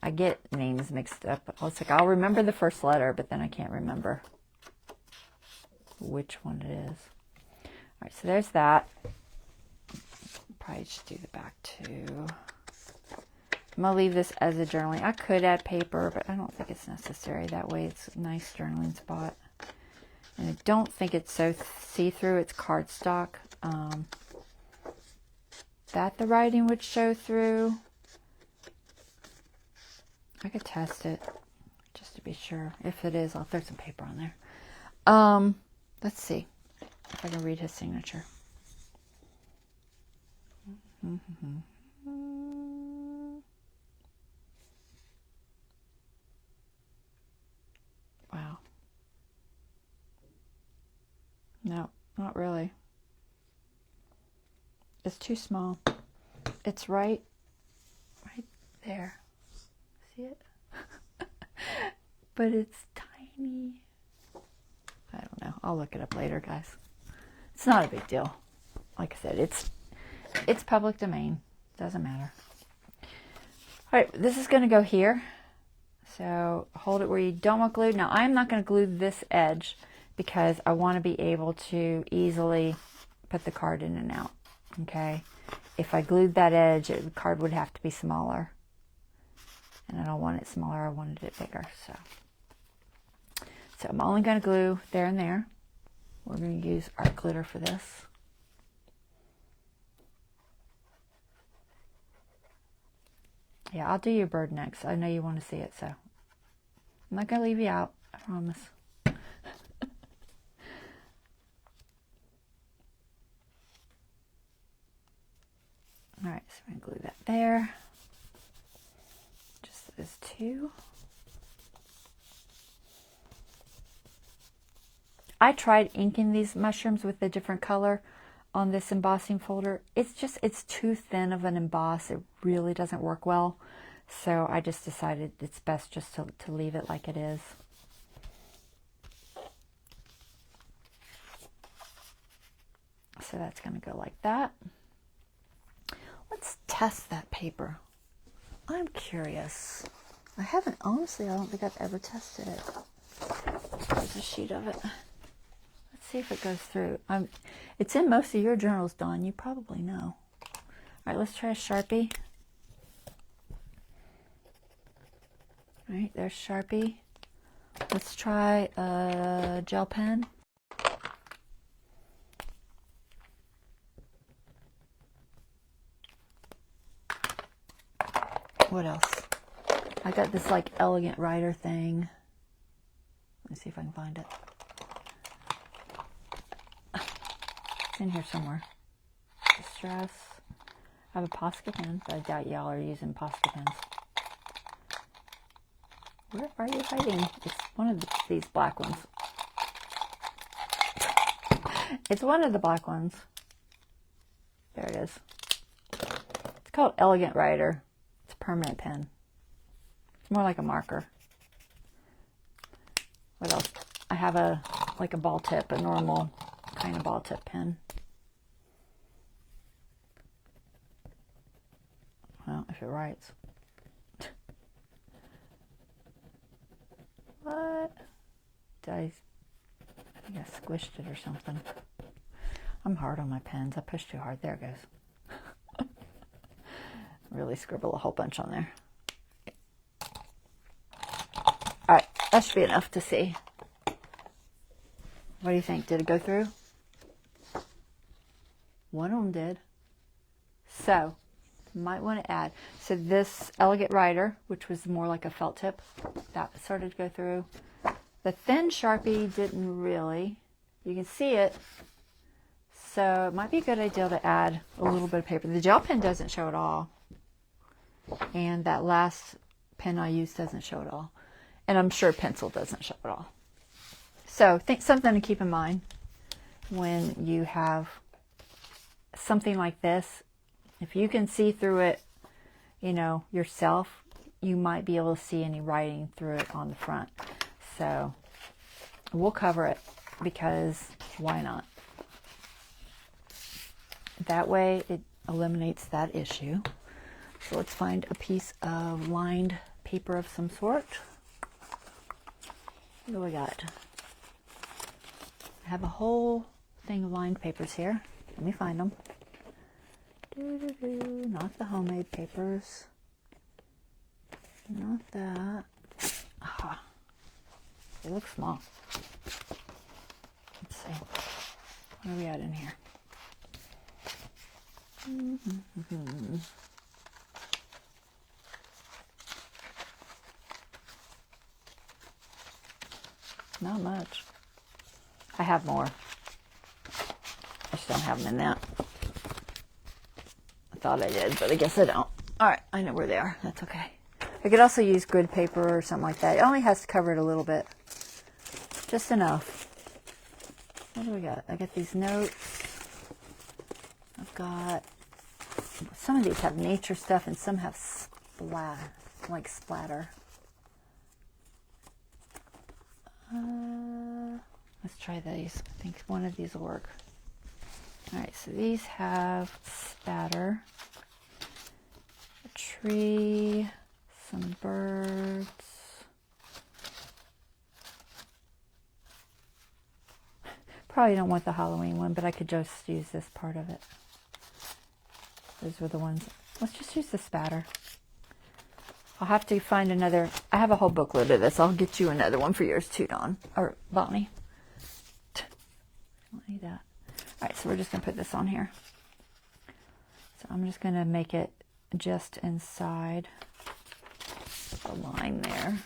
I get names mixed up. It's like I'll remember the first letter, but then I can't remember which one it is. All right, so there's that. Probably just do the back too. I'm going to leave this as a journaling. I could add paper, but I don't think it's necessary. That way it's a nice journaling spot. And I don't think it's so see-through. It's cardstock. That the writing would show through. I could test it just to be sure. If it is, I'll throw some paper on there. Let's see if I can read his signature. Wow. No, not really. It's too small. It's right there. See it? But it's tiny. I don't know. I'll look it up later, guys. It's not a big deal. Like I said, it's public domain. Doesn't matter. All right, this is going to go here. So hold it where you don't want glued. Now, I'm not going to glue this edge because I want to be able to easily put the card in and out. Okay? If I glued that edge, the card would have to be smaller. And I don't want it smaller. I wanted it bigger. So I'm only going to glue there and there. We're going to use art glitter for this. Yeah, I'll do your bird next. I know you want to see it, so I'm not going to leave you out. I promise. All right, so I'm going to glue that there. Just those two. I tried inking these mushrooms with a different color on this embossing folder. It's too thin of an emboss. It really doesn't work well. So I just decided it's best just to leave it like it is. So that's going to go like that. Let's test that paper. I'm curious. I haven't, honestly, I don't think I've ever tested it. There's a sheet of it. Let's see if it goes through. It's in most of your journals, Dawn. You probably know. All right, let's try a Sharpie. All right, there's Sharpie. Let's try a gel pen. What else? I got this like elegant writer thing. Let me see if I can find it. It's in here somewhere. Distress. I have a Posca pen, but I doubt y'all are using Posca pens. Where are you hiding? It's one of these black ones. It's one of the black ones. There it is. It's called Elegant Writer. It's a permanent pen. It's more like a marker. What else? I have like a ball tip, a normal kind of ball tip pen. Well, if it writes. What? I think I squished it or something. I'm hard on my pens. I pushed too hard. There it goes. Really scribble a whole bunch on there. Alright, that should be enough to see. What do you think? Did it go through? One of them did. So, might want to add. So this Elegant Writer, which was more like a felt tip, that started to go through. The thin Sharpie didn't really. You can see it. So it might be a good idea to add a little bit of paper. The gel pen doesn't show at all. And that last pen I used doesn't show at all. And I'm sure pencil doesn't show at all. So think something to keep in mind when you have something like this. If you can see through it, you know, yourself, you might be able to see any writing through it on the front. So we'll cover it because why not? That way it eliminates that issue. So let's find a piece of lined paper of some sort. What do we got? I have a whole thing of lined papers here. Let me find them. Not the homemade papers. Not that. Aha. They look small. Let's see. What do we got in here? Not much. I have more. I just don't have them in that. I thought I did, but I guess I don't. Alright, I know where they are. That's okay. I could also use grid paper or something like that. It only has to cover it a little bit. Just enough. What do we got? I got these notes. I've got... Some of these have nature stuff and some have splatter. Let's try these. I think one of these will work. Alright, so these have spatter, a tree, some birds. Probably don't want the Halloween one, but I could just use this part of it. Those were the ones. Let's just use the spatter. I'll have to find another. I have a whole booklet of this. I'll get you another one for yours too, Dawn. Or Bonnie. Don't need that. Alright, so we're just going to put this on here. So I'm just going to make it just inside the line there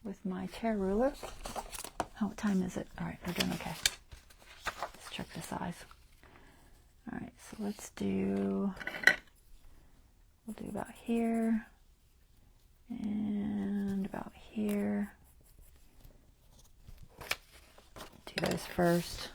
with my tear ruler. Oh, what time is it? Alright, we're doing okay. Let's check the size. Alright, so we'll do about here and about here. Do those first.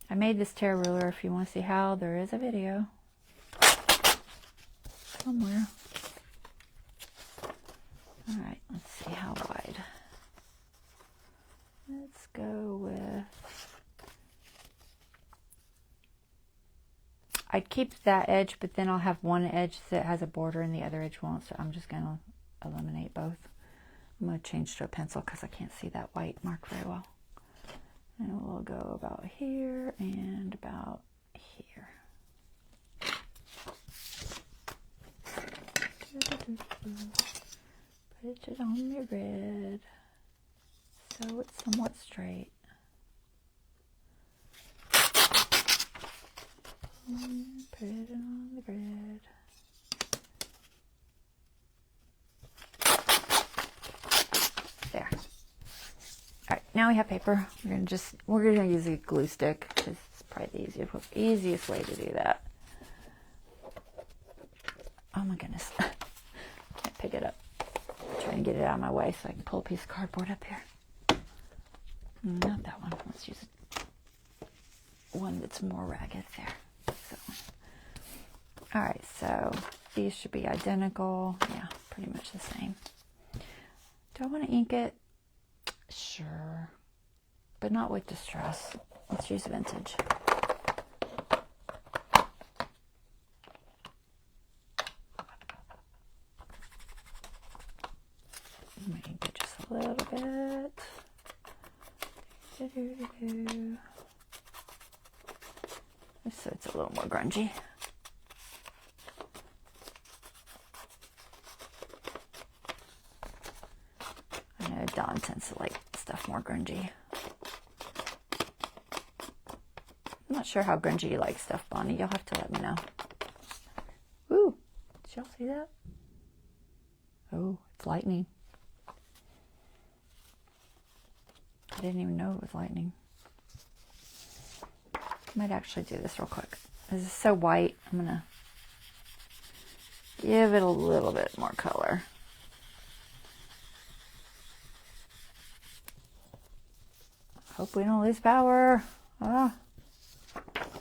I made this tear ruler. If you want to see how, there is a video somewhere. Alright, let's see how wide. Let's go with... I'd keep that edge, but then I'll have one edge that has a border and the other edge won't, so I'm just going to eliminate both. I'm going to change to a pencil because I can't see that white mark very well. And we'll go about here and about here. Put it on the grid so it's somewhat straight. Put it on the grid. There. Alright, now we have paper. We're gonna use a glue stick because it's probably the easiest way to do that. Oh my goodness. Can't pick it up. Try and get it out of my way so I can pull a piece of cardboard up here. Not that one. Let's use one that's more ragged there. So, alright, so these should be identical. Yeah, pretty much the same. Do I want to ink it? Sure, but not with distress. Let's use vintage. Maybe just a little bit. Just so it's a little more grungy. I know Dawn tends to like stuff more grungy. I'm not sure how grungy you like stuff, Bonnie. You'll have to let me know. Ooh, did y'all see that? Oh, it's lightning. I didn't even know it was lightning. I might actually do this real quick. This is so white, I'm gonna give it a little bit more color. Hope we don't lose power. Ah.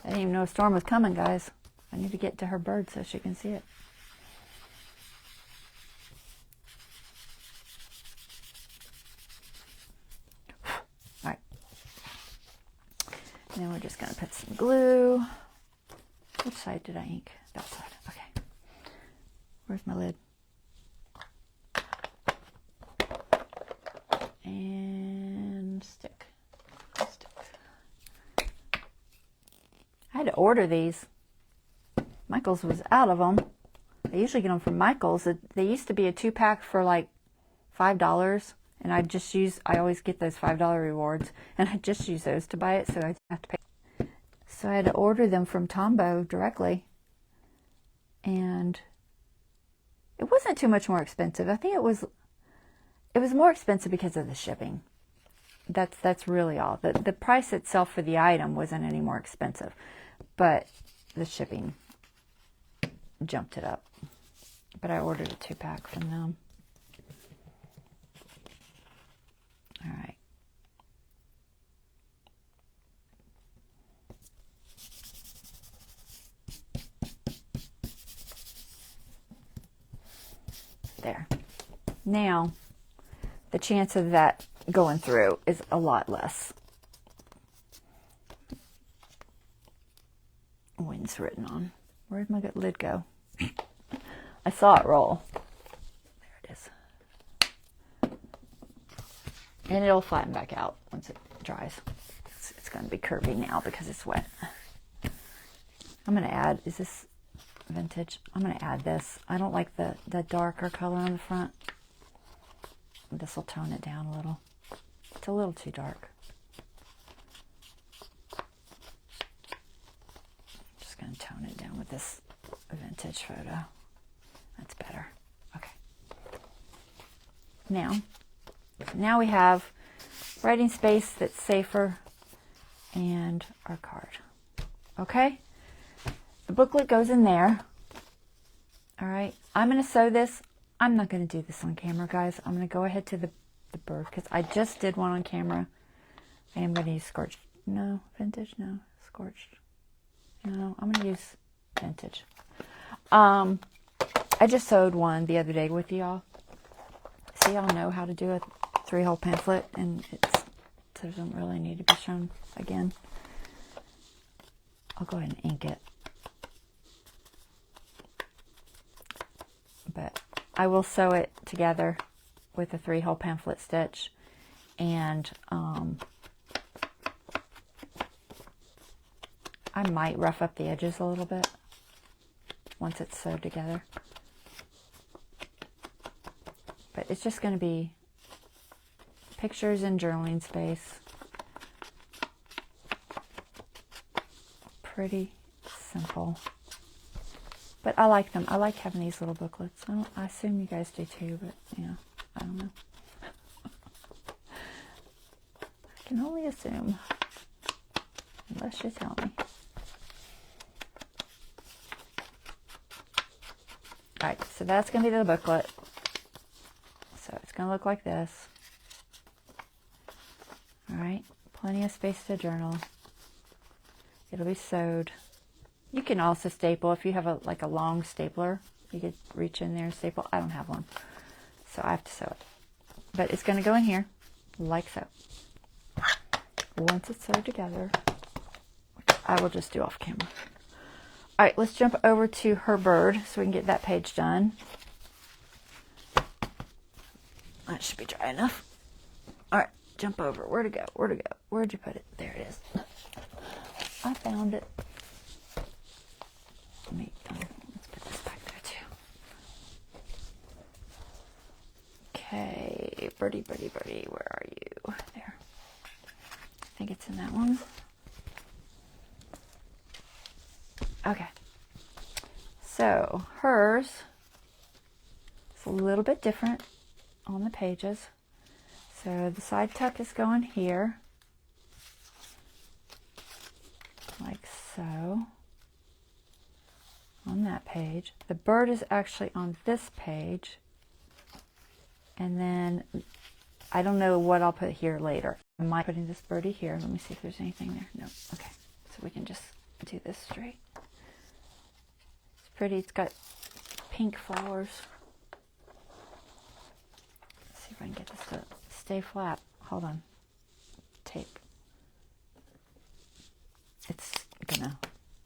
I didn't even know a storm was coming, guys. I need to get to her bird so she can see it. Alright. And then we're just going to put some glue. Which side did I ink? That side. Okay. Where's my lid? And stick. I had to order these. Michael's was out of them. I usually get them from Michael's. They used to be a 2-pack for like $5, and I always get those $5 rewards, and I just use those to buy it, so I didn't have to pay. So I had to order them from Tombow directly, and it wasn't too much more expensive. I think it was more expensive because of the shipping. That's really all. The price itself for the item wasn't any more expensive, but the shipping jumped it up. But I ordered a 2-pack from them. All right. There. Now, the chance of that going through is a lot less. Wind's written on. Where'd my lid go? I saw it roll. There it is. And it'll flatten back out once it dries. It's going to be curvy now because it's wet. I'm going to add, is this vintage? I'm going to add this. I don't like the darker color on the front. This will tone it down a little. It's a little too dark. Just going to tone it down with this vintage photo. That's better. Okay. Now we have writing space that's safer and our card. Okay? The booklet goes in there. All right. I'm going to sew this. I'm not going to do this on camera, guys. I'm going to go ahead to the bird because I just did one on camera. I am going to use scorched. No, vintage. No, scorched. No, I'm going to use vintage. I just sewed one the other day with y'all. So y'all know how to do a 3-hole pamphlet, and it doesn't really need to be shown again. I'll go ahead and ink it. But I will sew it together with a 3-hole pamphlet stitch, and I might rough up the edges a little bit once it's sewed together. But it's just going to be pictures and journaling space. Pretty simple. But I like them. I like having these little booklets. I assume you guys do too, but yeah, I don't know. I can only assume, unless you tell me. Alright, so that's going to be the booklet. So it's going to look like this. Alright, plenty of space to journal. It'll be sewed. You can also staple if you have a long stapler. You could reach in there and staple. I don't have one, so I have to sew it. But it's going to go in here like so. Once it's sewed together, which I will just do off camera. All right, let's jump over to her bird so we can get that page done. That should be dry enough. All right, jump over. Where'd it go? Where'd it go? Where'd you put it? There it is. I found it. Let's put this back there too. Okay, birdie, birdie, birdie, where are you? There. I think it's in that one. Okay. So hers is a little bit different on the pages. So the side tuck is going here, like so, on that page. The bird is actually on this page, and then I don't know what I'll put here later. I might put in this birdie here. Let me see if there's anything there. No. Okay, so we can just do this straight. It's pretty. It's got pink flowers. Let's see if I can get this to stay flat. Hold on. Tape. It's gonna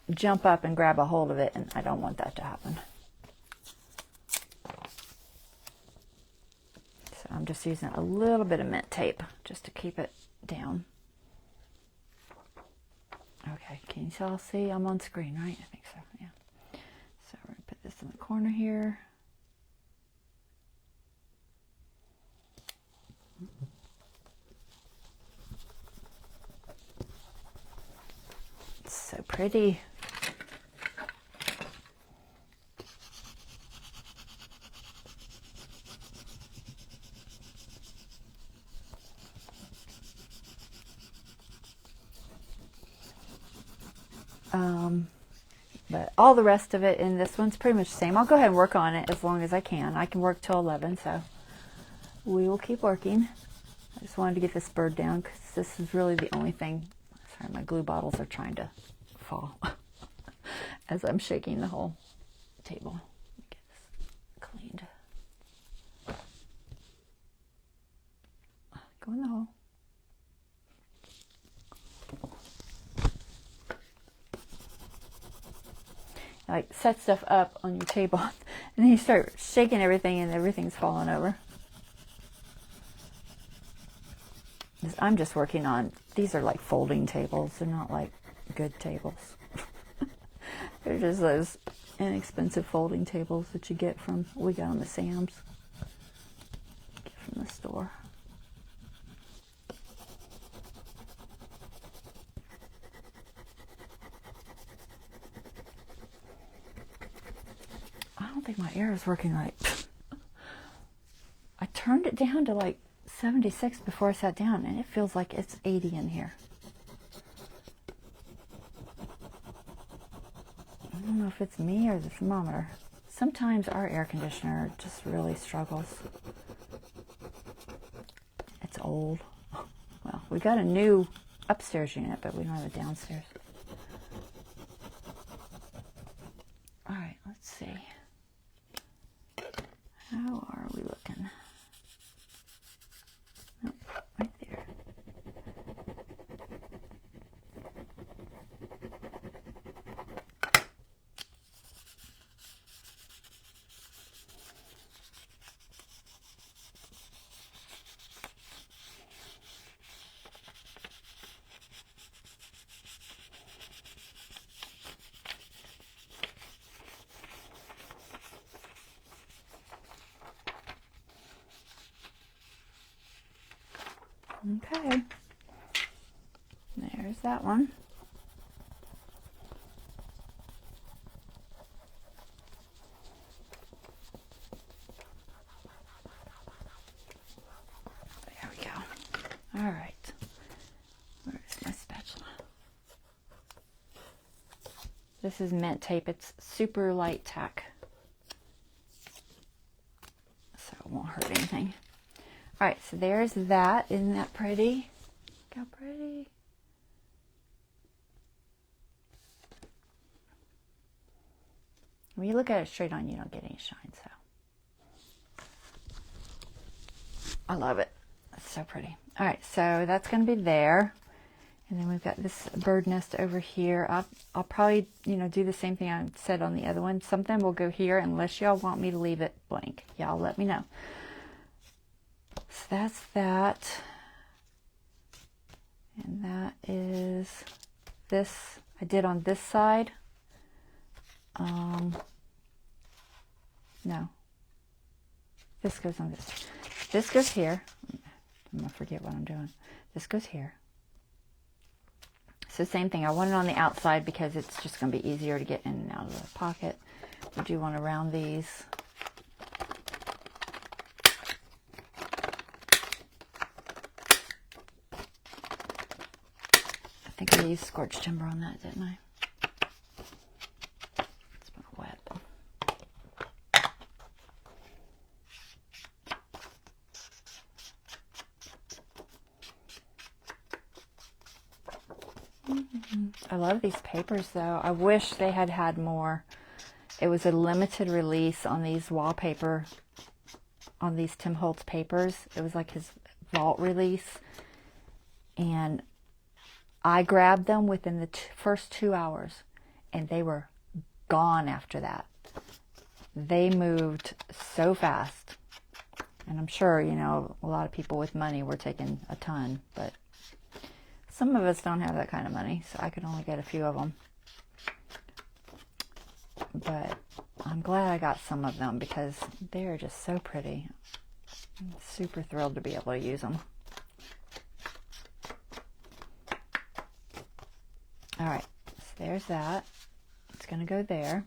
jump up and grab a hold of it, and I don't want that to happen. So I'm just using a little bit of mint tape just to keep it down. Okay, can you all see? I'm on screen, right? I think so, yeah. So we're gonna put this in the corner here. It's so pretty. But all the rest of it in this one's pretty much the same. I'll go ahead and work on it as long as I can. I can work till 11, so we will keep working. I just wanted to get this bird down because this is really the only thing. Sorry, my glue bottles are trying to fall as I'm shaking the whole table. Get this cleaned. Go in the hole. Like set stuff up on your table, and then you start shaking everything, and everything's falling over. I'm just working on, these are like folding tables. They're not like good tables. They're just those inexpensive folding tables that you get from, we got on the Sam's. Get from the store. I don't think my air is working right. I turned it down to like 76 before I sat down, and it feels like it's 80 in here. I don't know if it's me or the thermometer. Sometimes our air conditioner just really struggles. It's old. Well, we got a new upstairs unit, but we don't have a downstairs. All right, let's see. How are we looking? Oh, right there. Okay. There's that one. There we go. All right. Where's my spatula? This is mint tape. It's super light tack, so it won't hurt anything. All right, so there's that. Isn't that pretty? Look how pretty. When you look at it straight on, you don't get any shine, so I love it. It's so pretty. All right, so that's going to be there. And then we've got this bird nest over here. I'll probably, do the same thing I said on the other one. Something will go here unless y'all want me to leave it blank. Y'all let me know. So that's that. And that is this. I did on this side. No. This goes on this. This goes here. I'm going to forget what I'm doing. This goes here. So same thing. I want it on the outside because it's just going to be easier to get in and out of the pocket. We do want to round these. I think I used scorched timber on that, didn't I? It's been wet. I love these papers though. I wish they had had more. It was a limited release on these wallpaper, on these Tim Holtz papers. It was like his vault release. And I grabbed them within the first 2 hours and they were gone after that. They moved so fast. And I'm sure, a lot of people with money were taking a ton, but some of us don't have that kind of money, so I could only get a few of them. But I'm glad I got some of them because they're just so pretty. I'm super thrilled to be able to use them. All right, so there's that. It's going to go there.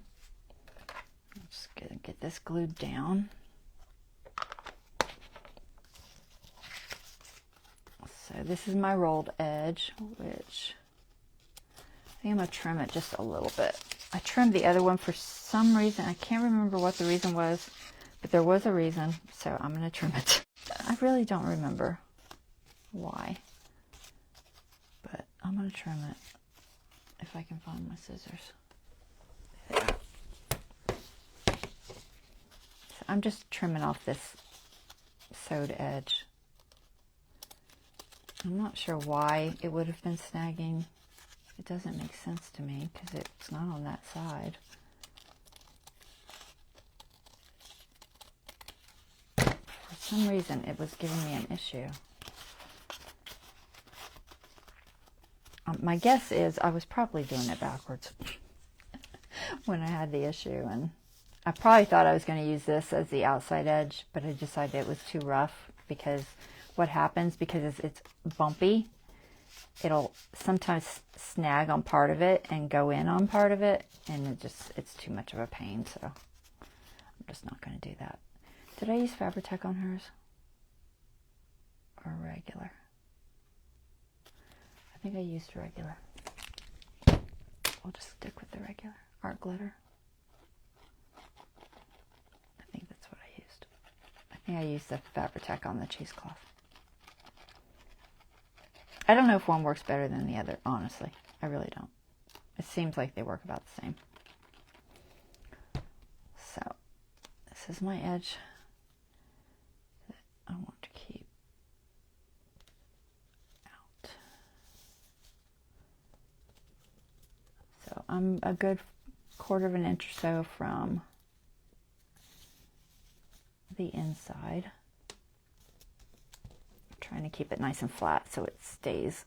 I'm just going to get this glued down. So this is my rolled edge, which I think I'm going to trim it just a little bit. I trimmed the other one for some reason. I can't remember what the reason was, but there was a reason, so I'm going to trim it. I really don't remember why, but I'm going to trim it if I can find my scissors. There. So I'm just trimming off this sewed edge. I'm not sure why it would have been snagging. It doesn't make sense to me because it's not on that side. For some reason, it was giving me an issue. My guess is I was probably doing it backwards when I had the issue. And I probably thought I was going to use this as the outside edge, but I decided it was too rough because what happens, because it's bumpy, it'll sometimes snag on part of it and go in on part of it, and it's too much of a pain, so I'm just not going to do that. Did I use Fabri-Tac on hers? Or regular? I think I used regular. We'll just stick with the regular art glitter. I think that's what I used. I think I used the Fabri-Tac on the cheesecloth. I don't know if one works better than the other, honestly. I really don't. It seems like they work about the same. So, this is my edge that I want to keep out. So, I'm a good 1/4 of an inch or so from the inside. Trying to keep it nice and flat so it stays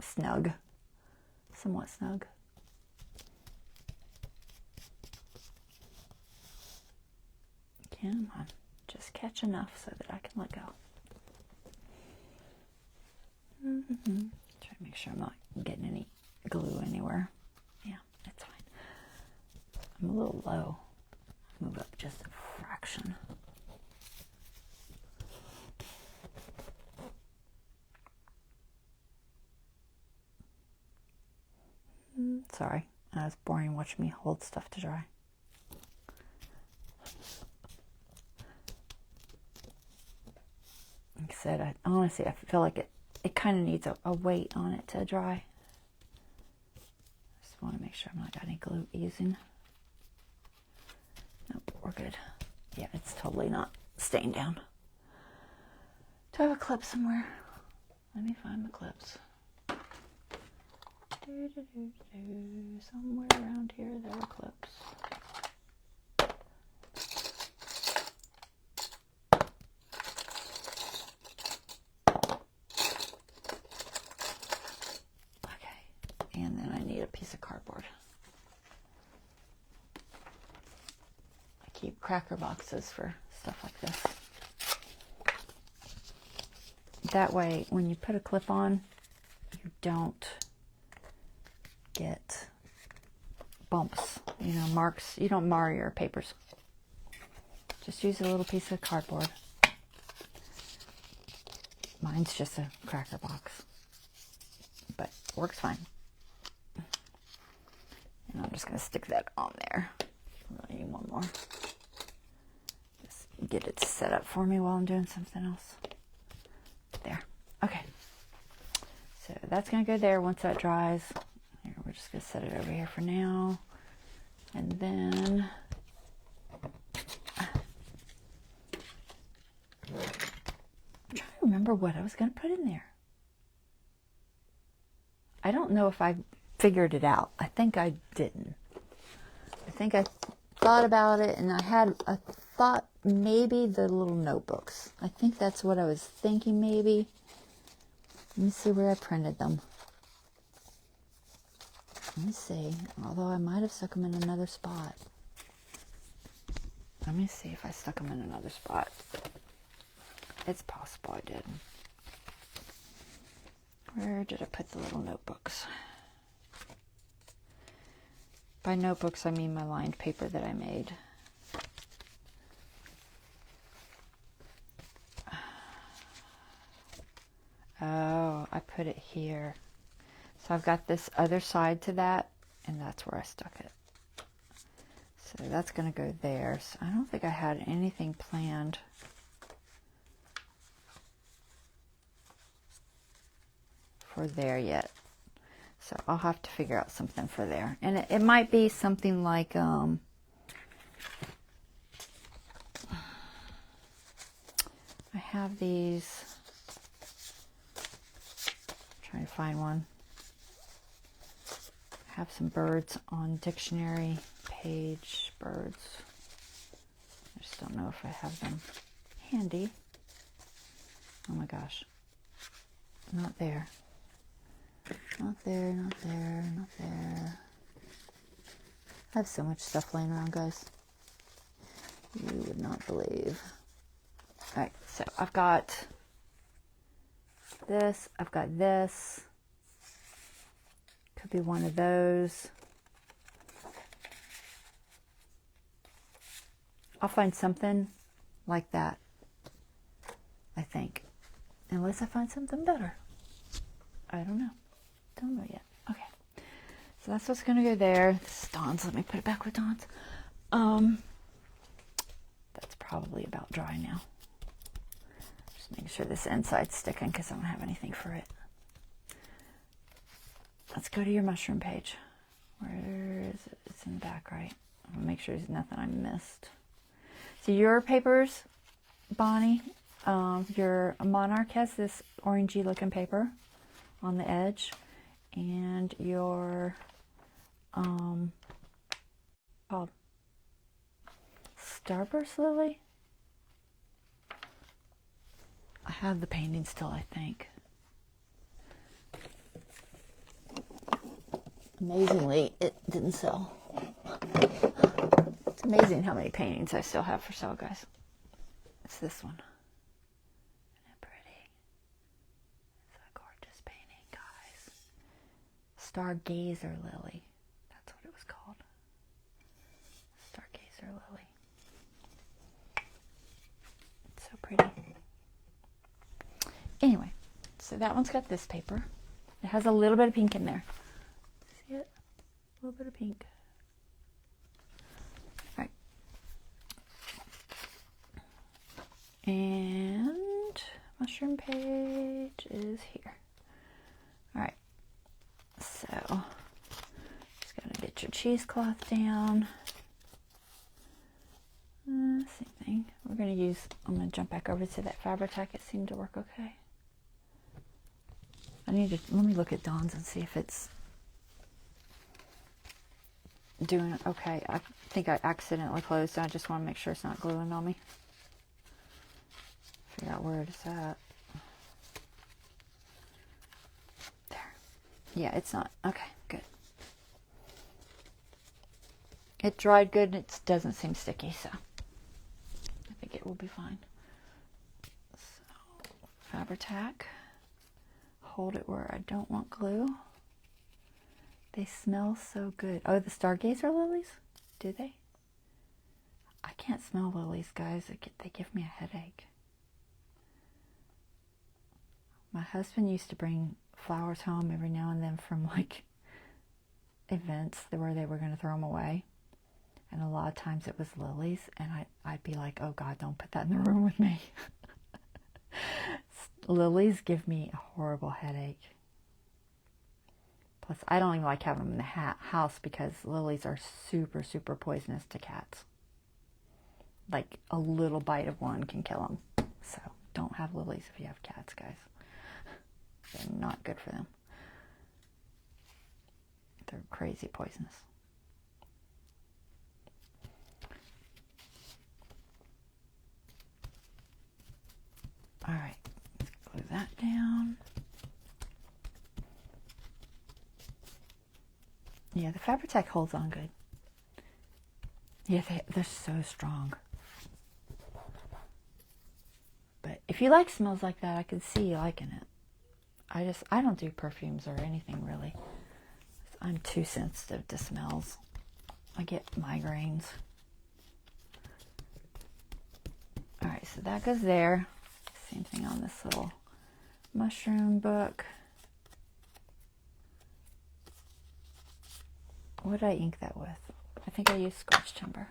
snug, somewhat snug. Come on, just catch enough so that I can let go. Try to make sure I'm not getting any glue anywhere. Yeah, it's fine. I'm a little low. Move up just a fraction. Sorry, it's boring watching me hold stuff to dry. Like I said, honestly, I feel like it kind of needs a weight on it to dry. Just want to make sure I'm not got any glue using. Nope, we're good. Yeah, it's totally not staying down. Do I have a clip somewhere? Let me find the clips. Somewhere around here there are clips. Okay, and then I need a piece of cardboard. I keep cracker boxes for stuff like this. That way, when you put a clip on, you don't get bumps, you know, marks. You don't mar your papers. Just use a little piece of cardboard. Mine's just a cracker box, but works fine. And I'm just going to stick that on there. I need one more. Just get it set up for me while I'm doing something else. There. Okay. So that's going to go there once that dries. Here, we're just going to set it over here for now. And then I'm trying to remember what I was going to put in there. I don't know if I figured it out. I think I didn't. I think I thought about it and I thought maybe the little notebooks. I think that's what I was thinking maybe. Let me see where I printed them. Let me see. Although I might have stuck them in another spot. Let me see if I stuck them in another spot. It's possible I did. Where did I put the little notebooks? By notebooks, I mean my lined paper that I made. Oh, I put it here. So I've got this other side to that, and that's where I stuck it. So that's going to go there. So I don't think I had anything planned for there yet. So I'll have to figure out something for there. And it might be something like, I have these, I'm trying to find one. I have some birds on dictionary page, birds. I just don't know if I have them handy. Oh my gosh. Not there. Not there, not there, not there. I have so much stuff laying around, guys. You would not believe. Alright, so I've got this. I've got this. Could be one of those. I'll find something like that, I think. Unless I find something better. I don't know. Don't know yet. Okay. So that's what's going to go there. This is Dawn's. Let me put it back with Dawn's. That's probably about dry now. Just making sure this inside's sticking because I don't have anything for it. Let's go to your mushroom page. Where is it? It's in the back, right? I'm going to make sure there's nothing I missed. So your papers, Bonnie, your Monarch has this orangey looking paper on the edge. And your called Starburst Lily. I have the painting still, I think. Amazingly, it didn't sell. It's amazing how many paintings I still have for sale, guys. It's this one. Isn't it pretty? It's so gorgeous. stargazer lily. That's what it was called. Stargazer lily. It's so pretty. Anyway, so that one's got this paper. It has a little bit of pink in there. See it? A little bit of pink. All right. And mushroom page is here. All right. So, just gonna get your cheesecloth down. Same thing. We're gonna use, I'm gonna jump back over to that Fabri-Tac. It seemed to work okay. Let me look at Dawn's and see if it's doing it okay. I think I accidentally closed it. I just want to make sure it's not gluing on me. Figure out where it's at. There. Yeah, it's not. Okay, good. It dried good and it doesn't seem sticky, so I think it will be fine. So, Fabri-Tac. Hold it where I don't want glue. They smell so good. Oh, the stargazer lilies? Do they? I can't smell lilies, guys. They give me a headache. My husband used to bring flowers home every now and then from like events where they were going to throw them away. And a lot of times it was lilies. And I'd be like, oh God, don't put that in the room with me. Lilies give me a horrible headache. Plus, I don't even like having them in the house because lilies are super, super poisonous to cats. Like a little bite of one can kill them. So don't have lilies if you have cats, guys. They're not good for them. They're crazy poisonous. All right. Glue that down. Yeah, the Fabri-Tac holds on good. Yeah, they're so strong. But if you like smells like that, I can see you liking it. I don't do perfumes or anything really. I'm too sensitive to smells. I get migraines. All right, so that goes there. Same thing on this little mushroom book. What did I ink that with? I think I used Scotch timber.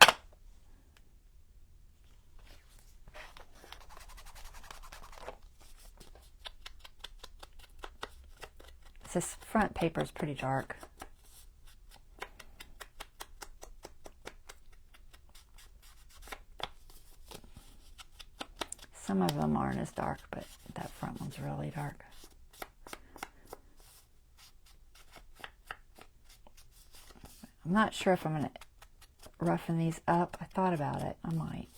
This front paper is pretty dark. Some of them aren't as dark, but that front one's really dark. I'm not sure if I'm going to roughen these up. I thought about it. I might.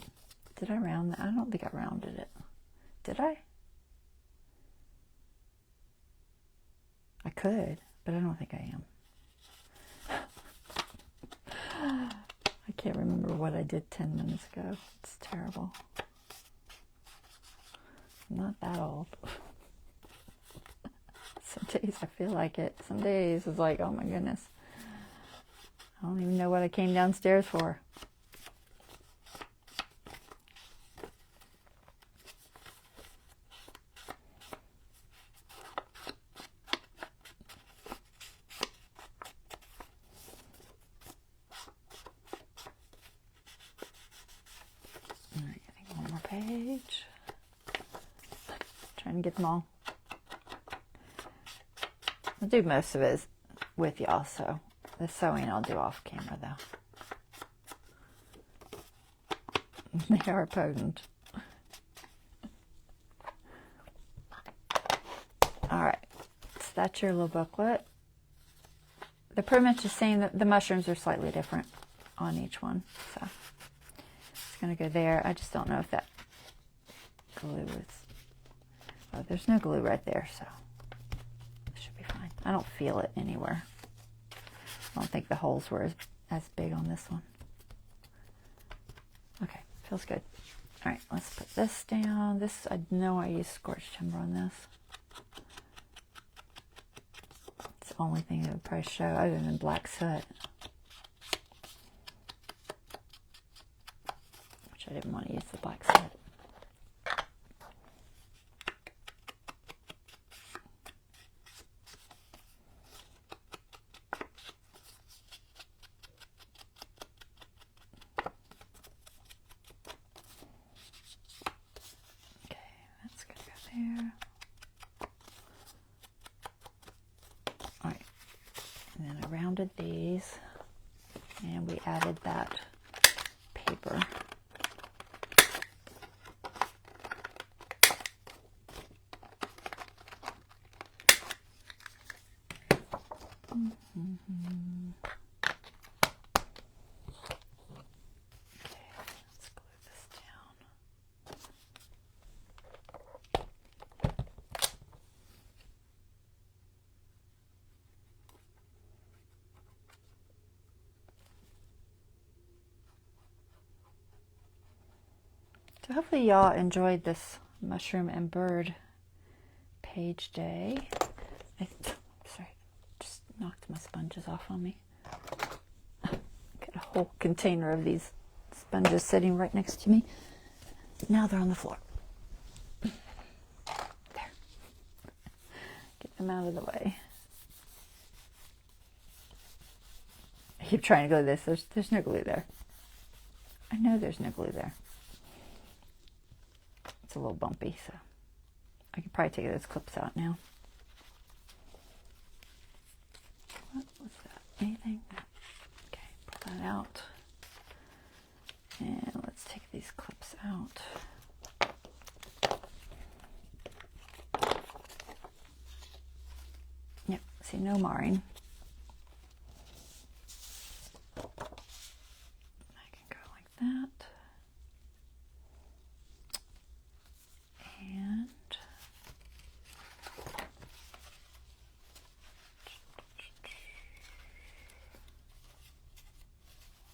Did I round that? I don't think I rounded it. Did I? I could, but I don't think I am. I can't remember what I did 10 minutes ago. It's terrible. I'm not that old. Some days I feel like it. Some days it's like, oh my goodness. I don't even know what I came downstairs for. All right, I think one more page. Trying to get them all. I'll do most of it with y'all, so the sewing I'll do off camera though. They are potent. Alright, so that's your little booklet. They're pretty much the same. The mushrooms are slightly different on each one, so it's going to go there. I just don't know if that glue is... Oh, there's no glue right there, so it should be fine. I don't feel it anywhere. I don't think the holes were as big on this one. Okay, feels good. All right, let's put this down. This, I know I used scorched timber on this. So only thing that would probably show other than black soot. Which I didn't want to use the black soot. There. All right, and then I rounded these, and we added that paper. Mm-hmm. Okay, let's glue this down. So hopefully y'all enjoyed this mushroom and bird page day. Sorry, just knocked my sponges off on me. Got a whole container of these sponges sitting right next to me. Now they're on the floor. There. Get them out of the way. I keep trying to go this. There's no glue there. I know there's no glue there. It's a little bumpy, so I could probably take those clips out now. What was that? Anything? No. Okay, pull that out. And let's take these clips out. Yep, see, no marring. I can go like that.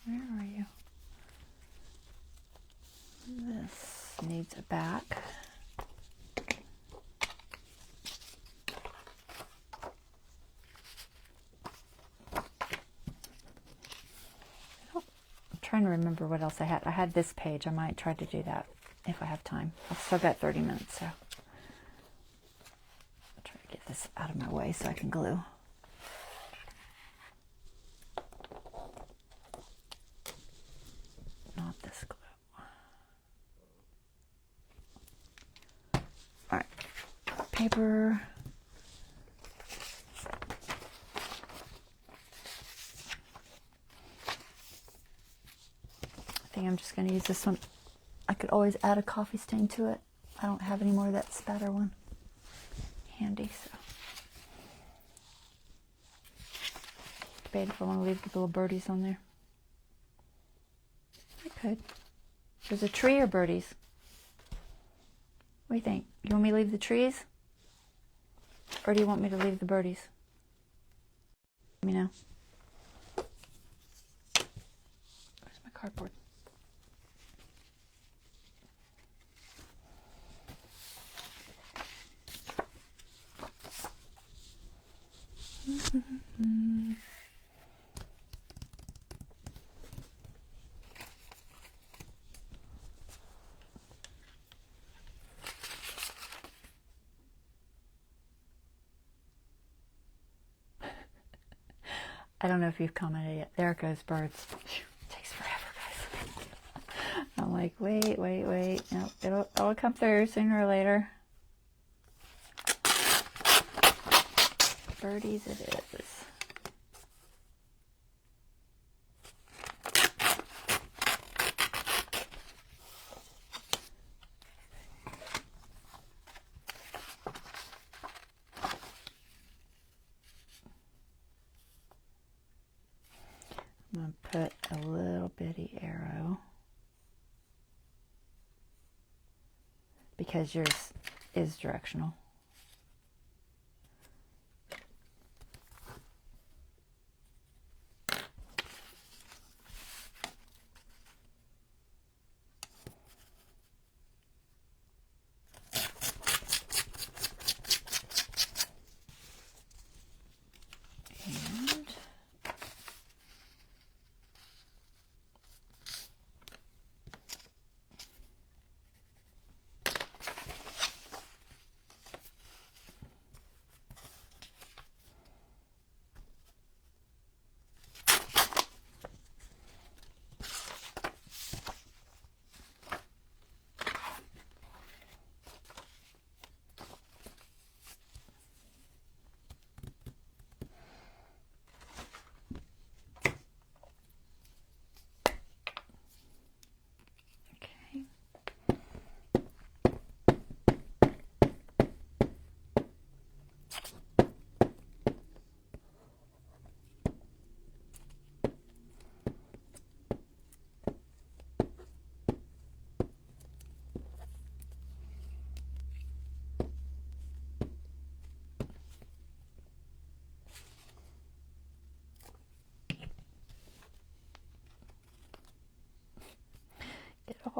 Where are you? This needs a back. I'm trying to remember what else I had. I had this page. I might try to do that if I have time. I've still got 30 minutes, so I'll try to get this out of my way so I can glue. Not this glue. All right, paper. I think I'm just going to use this one. I could always add a coffee stain to it. I don't have any more of that spatter one handy, so. Debate if I want to leave the little birdies on there. I could. There's a tree or birdies? What do you think? You want me to leave the trees? Or do you want me to leave the birdies? Let me know. Where's my cardboard? I don't know if you've commented yet. There it goes, birds. It takes forever, guys. I'm like, wait. Nope, it'll come through sooner or later. Birdies it is. I'm going to put a little bitty arrow because yours is directional.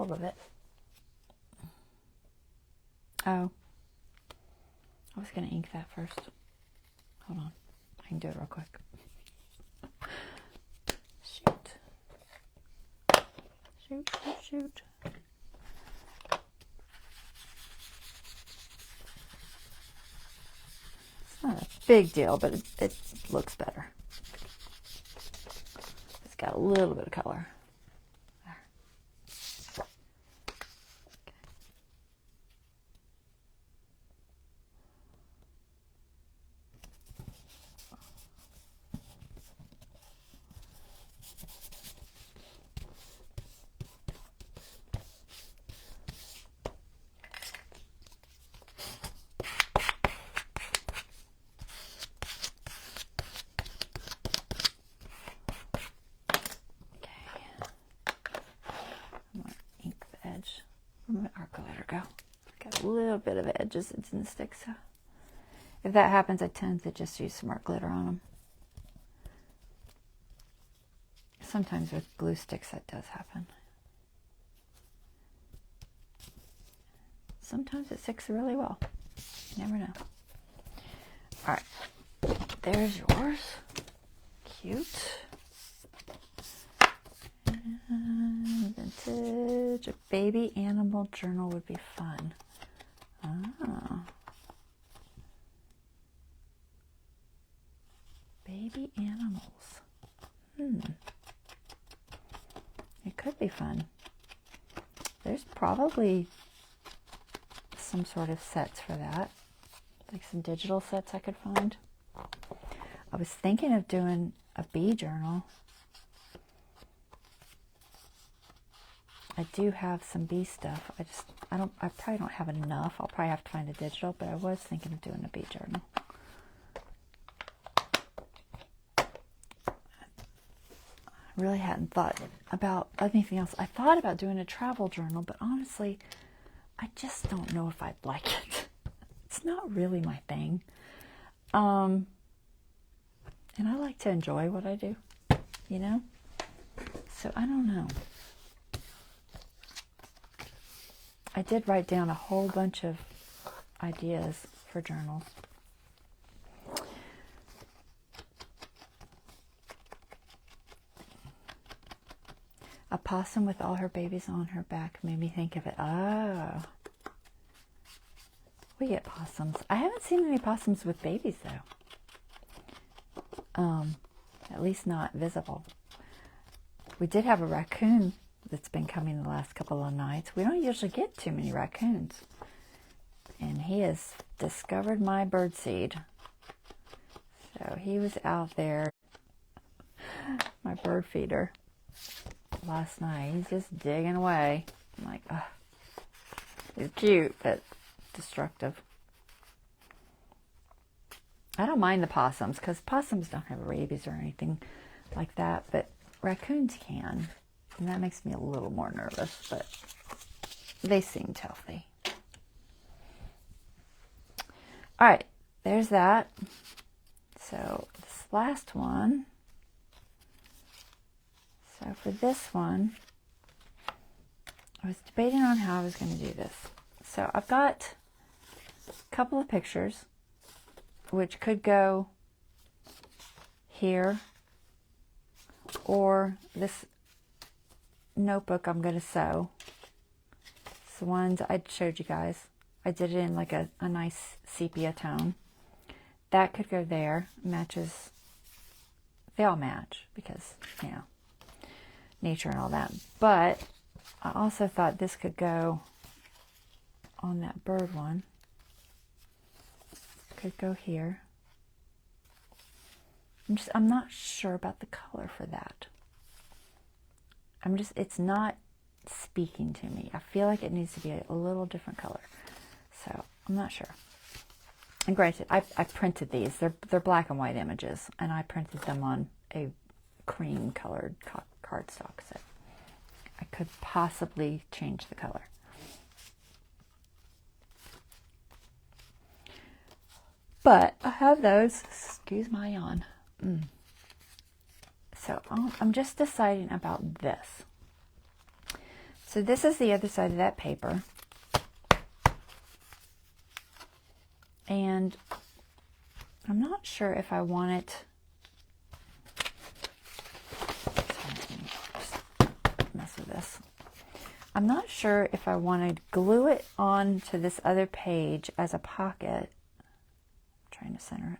hold of it. Oh, I was going to ink that first. Hold on. I can do it real quick. Shoot. Shoot, shoot, shoot. It's not a big deal, but it looks better. It's got a little bit of color. Where did our glitter go? Got a little bit of edges it didn't stick, so if that happens, I tend to just use some art glitter on them. Sometimes with glue sticks that does happen. Sometimes it sticks really well. You never know. Alright, there's yours. Cute. Vintage. A baby animal journal would be fun. Ah. Baby animals. It could be fun. There's probably some sort of sets for that. Like some digital sets I could find. I was thinking of doing a bee journal. I do have some bee stuff. I probably don't have enough. I'll probably have to find a digital, but I was thinking of doing a bee journal. I really hadn't thought about anything else. I thought about doing a travel journal, but honestly, I just don't know if I'd like it. It's not really my thing. And I like to enjoy what I do, you know? So I don't know. I did write down a whole bunch of ideas for journals. A possum with all her babies on her back made me think of it. Oh. We get possums. I haven't seen any possums with babies, though. At least not visible. We did have a raccoon that's been coming the last couple of nights. We don't usually get too many raccoons. And he has discovered my birdseed. So he was out there, my bird feeder, last night. He's just digging away. I'm like, ugh. He's cute, but destructive. I don't mind the possums, because possums don't have rabies or anything like that, but raccoons can. And that makes me a little more nervous, but they seemed healthy. All right, there's that. So this last one. So for this one, I was debating on how I was going to do this. So I've got a couple of pictures, which could go here, or this notebook I'm going to sew. It's the ones I showed you guys. I did it in like a nice sepia tone. That could go there. Matches. They all match because, you know, nature and all that. But I also thought this could go on that bird one. Could go here. I'm not sure about the color for that. It's not speaking to me. I feel like it needs to be a little different color. So I'm not sure. And granted, I printed these. They're black and white images, and I printed them on a cream colored cardstock. So I could possibly change the color. But I have those. Excuse my yawn. So I'm just deciding about this. So this is the other side of that paper. And I'm not sure if I want it. Just mess with this. I'm not sure if I want to glue it onto this other page as a pocket. I'm trying to center it.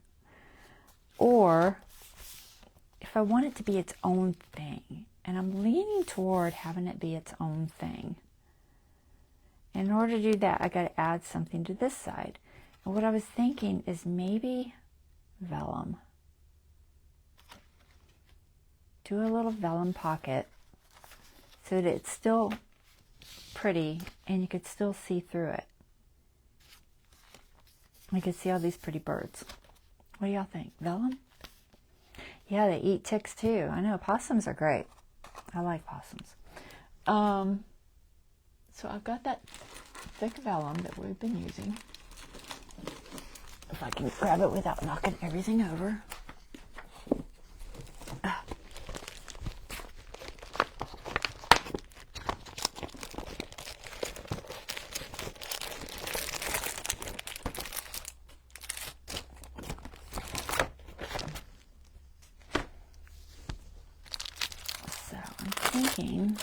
Or if I want it to be its own thing. And I'm leaning toward having it be its own thing. In order to do that, I got to add something to this side. And what I was thinking is maybe vellum. Do a little vellum pocket so that it's still pretty and you could still see through it. You could see all these pretty birds. What do y'all think? Vellum? Yeah, they eat ticks too. I know, possums are great. I like possums. So I've got that thick vellum that we've been using. If I can grab it without knocking everything over. So I'm thinking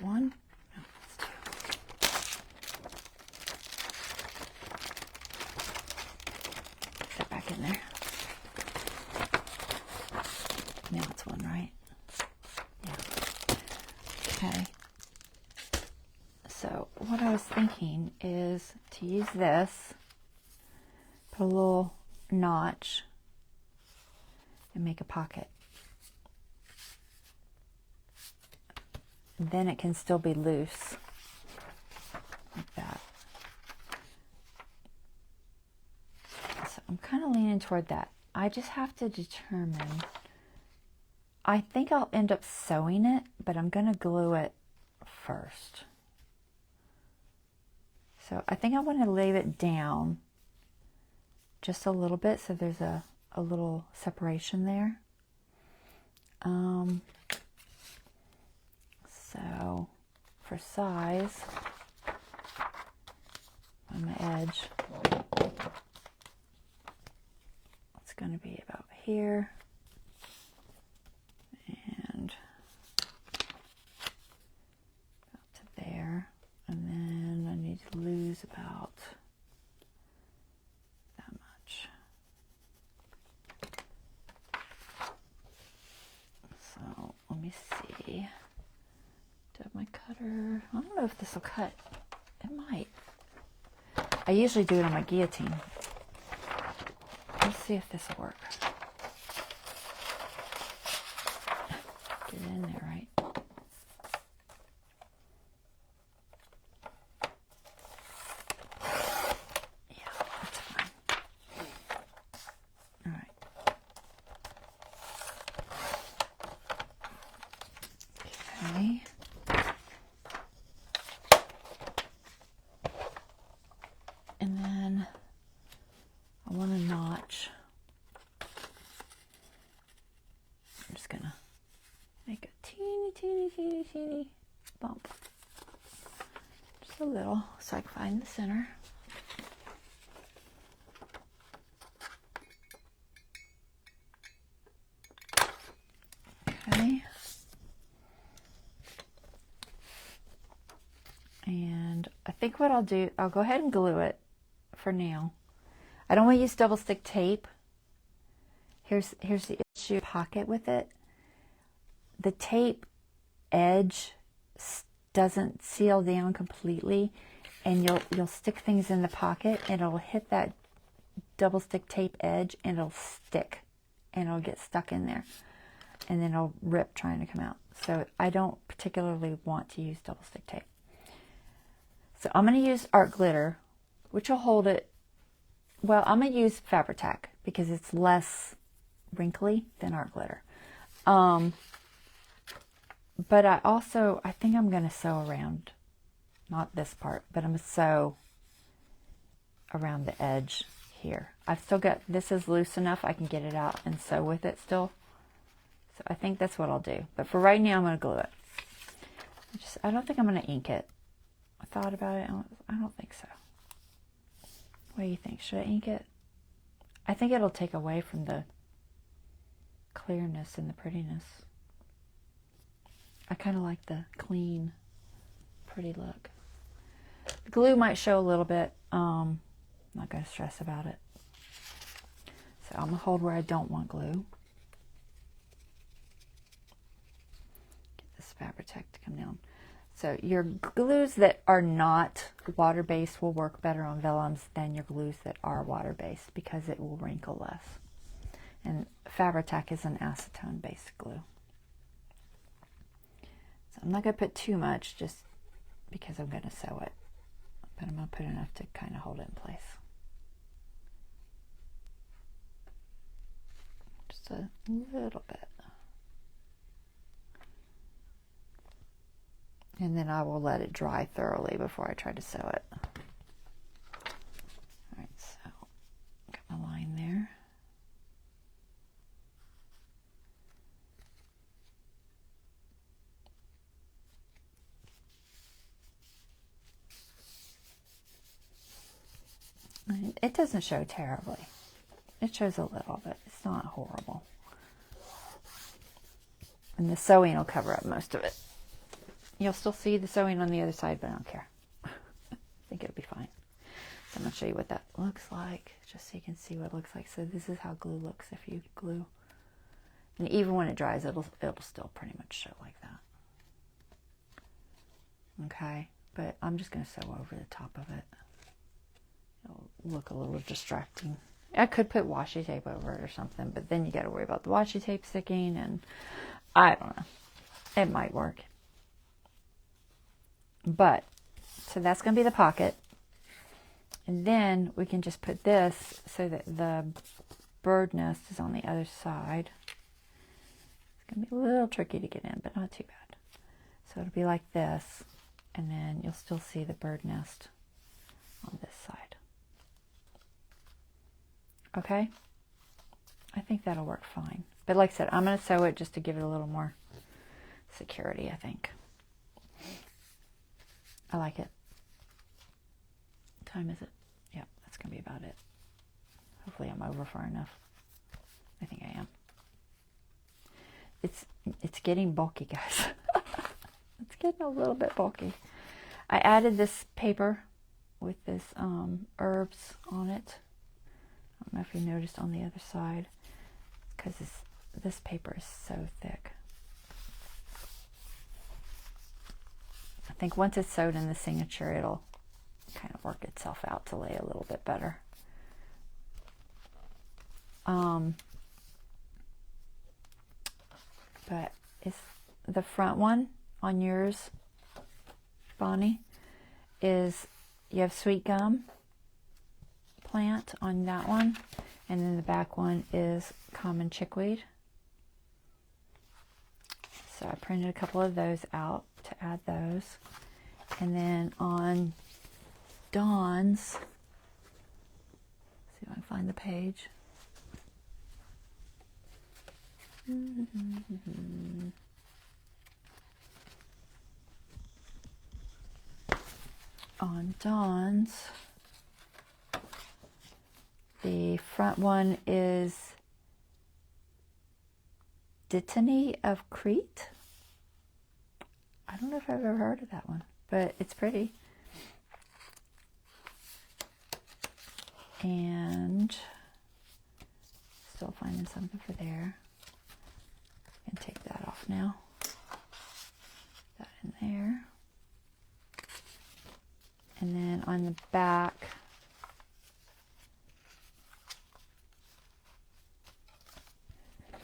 one? No, it's two. Put that back in there. Now it's one, right? Yeah. Okay. So what I was thinking is to use this, put a little notch, and make a pocket. Then it can still be loose, like that. So I'm kind of leaning toward that. I just have to determine. I think I'll end up sewing it, but I'm going to glue it first. So I think I want to lay it down just a little bit so there's a little separation there. So for size, on my edge, it's going to be about here and up to there, and then I need to lose about that much. So let me see. Do I have my cutter? I don't know if this will cut. It might. I usually do it on my guillotine. Let's see if this will work. Get it in there, right? Yeah, that's fine. All right. Okay. And then I want a notch. I'm just gonna make a teeny bump. Just a little, so I can find the center. Okay. And I think what I'll do, I'll go ahead and glue it for now. I don't want to use double stick tape. Here's the issue, pocket with it. The tape edge doesn't seal down completely, and you'll stick things in the pocket and it'll hit that double stick tape edge and it'll stick and it'll get stuck in there and then it'll rip trying to come out. So I don't particularly want to use double stick tape. So I'm going to use art glitter, which will hold it. Well, I'm going to use Fabri-Tac because it's less wrinkly than art glitter. But I think I'm going to sew around, not this part, but I'm going to sew around the edge here. I've still got, this is loose enough I can get it out and sew with it still. So I think that's what I'll do. But for right now, I'm going to glue it. I don't think I'm going to ink it. I thought about it. I don't think so. What do you think? Should I ink it? I think it'll take away from the clearness and the prettiness. I kind of like the clean, pretty look. The glue might show a little bit. I'm not going to stress about it. So I'm going to hold where I don't want glue. Get this Fabri-Tac to come down. So your glues that are not water-based will work better on vellums than your glues that are water-based because it will wrinkle less. And Fabri-Tac is an acetone-based glue. So I'm not going to put too much just because I'm going to sew it. But I'm going to put enough to kind of hold it in place. Just a little bit. And then I will let it dry thoroughly before I try to sew it. Alright, so got my line there. And it doesn't show terribly. It shows a little, but it's not horrible. And the sewing will cover up most of it. You'll still see the sewing on the other side, but I don't care. I think it'll be fine. So I'm going to show you what that looks like, just so you can see what it looks like. So this is how glue looks if you glue. And even when it dries, it'll still pretty much show like that. Okay, but I'm just going to sew over the top of it. It'll look a little distracting. I could put washi tape over it or something, but then you got to worry about the washi tape sticking, and I don't know. It might work. But, so that's going to be the pocket. And then we can just put this so that the bird nest is on the other side. It's going to be a little tricky to get in, but not too bad. So it'll be like this. And then you'll still see the bird nest on this side. Okay? I think that'll work fine. But like I said, I'm going to sew it just to give it a little more security, I think. I like it. What time is it? Yep, that's going to be about it. Hopefully I'm over far enough. I think I am. It's getting bulky, guys. It's getting a little bit bulky. I added this paper with this herbs on it. I don't know if you noticed on the other side, because this paper is so thick. I think once it's sewed in the signature, it'll kind of work itself out to lay a little bit better. But it's the front one on yours, Bonnie, is you have sweet gum plant on that one, and then the back one is common chickweed. So I printed a couple of those out to add those. And then on Dawn's, see if I can find the page. On Dawn's, the front one is Dittany of Crete. I don't know if I've ever heard of that one, but it's pretty. And still finding something for there. I can take that off now. Put that in there. And then on the back,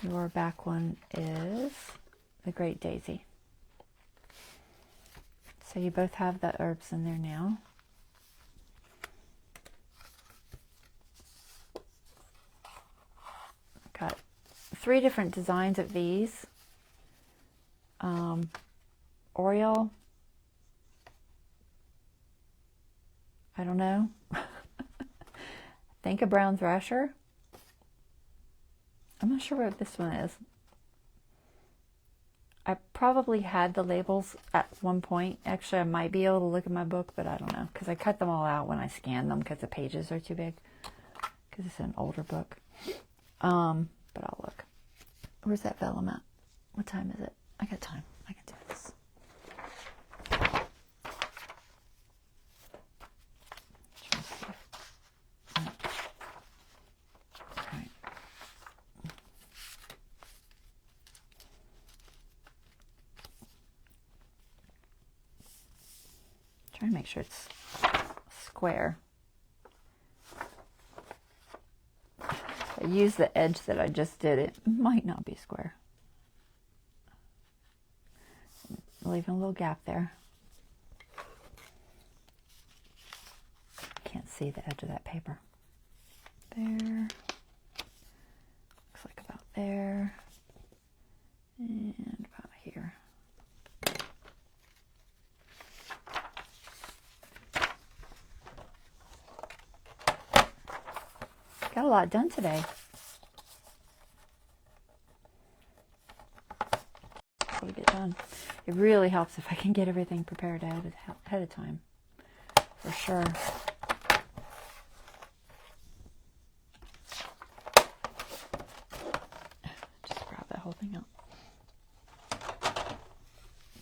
your back one is the Great Daisy. So you both have the herbs in there now. Got 3 different designs of these. Oriole. I don't know. I think a brown thrasher. I'm not sure what this one is. I probably had the labels at one point. Actually, I might be able to look at my book, but I don't know, because I cut them all out when I scanned them because the pages are too big, because it's an older book. But I'll look. Where's that vellum at? What time is it? I got time. I can do this. Trying to make sure it's square. I use the edge that I just did. It might not be square. Leaving a little gap there. Can't see the edge of that paper. There. Looks like about there. And about here. Got a lot done today. What to get done. It really helps if I can get everything prepared ahead of time, for sure. Just grab that whole thing out.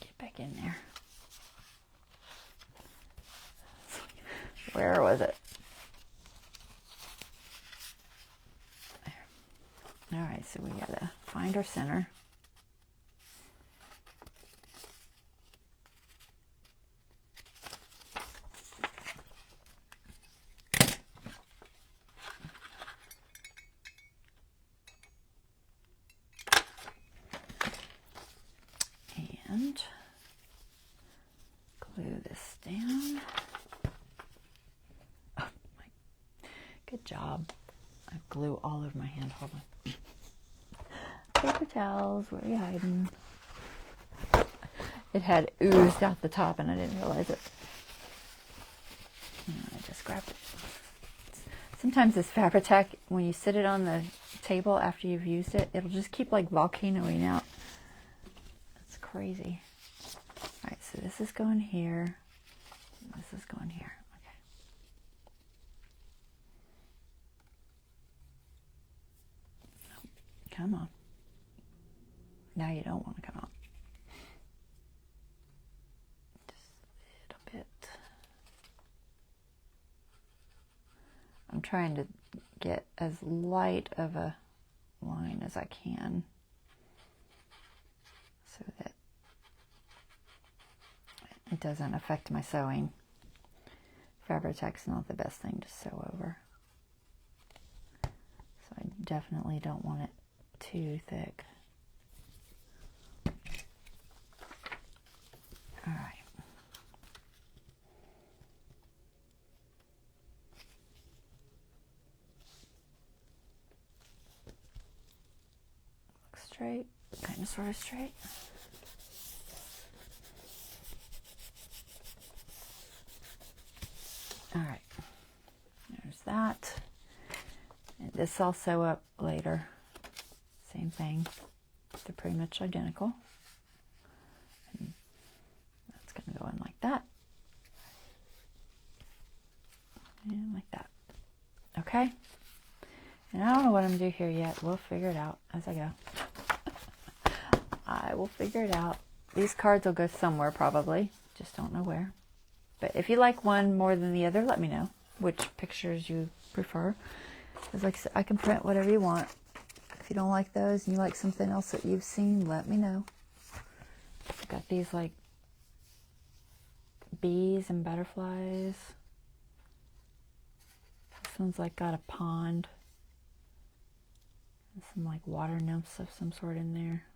Get back in there. Where was it? All right, so we gotta find our center. And glue this down. Oh, good job. I have glue all over my hand. Hold on. Paper towels, where are you hiding? It had oozed out the top and I didn't realize it. And I just grabbed it. Sometimes this Fabri-Tac, when you sit it on the table after you've used it, it'll just keep like volcanoing out. That's crazy. Alright, so this is going here. This is going here. Okay. Come on. Now you don't want to come out. Just a little bit. I'm trying to get as light of a line as I can so that it doesn't affect my sewing. Fabri-Tac's not the best thing to sew over. So I definitely don't want it too thick. All right. Look straight, kind of sort of straight. All right. There's that. And this I'll sew up later. Same thing. They're pretty much identical. Going to go in like that and like that. Okay, and I don't know what I'm gonna do here yet. We'll figure it out as I go. I will figure it out. These cards will go somewhere probably, just don't know where. But if you like one more than the other, let me know which pictures you prefer, because like I said, I can print whatever you want. If you don't like those and you like something else that you've seen, let me know. I've got these like bees and butterflies. This one's like got a pond and some like water nymphs of some sort in there.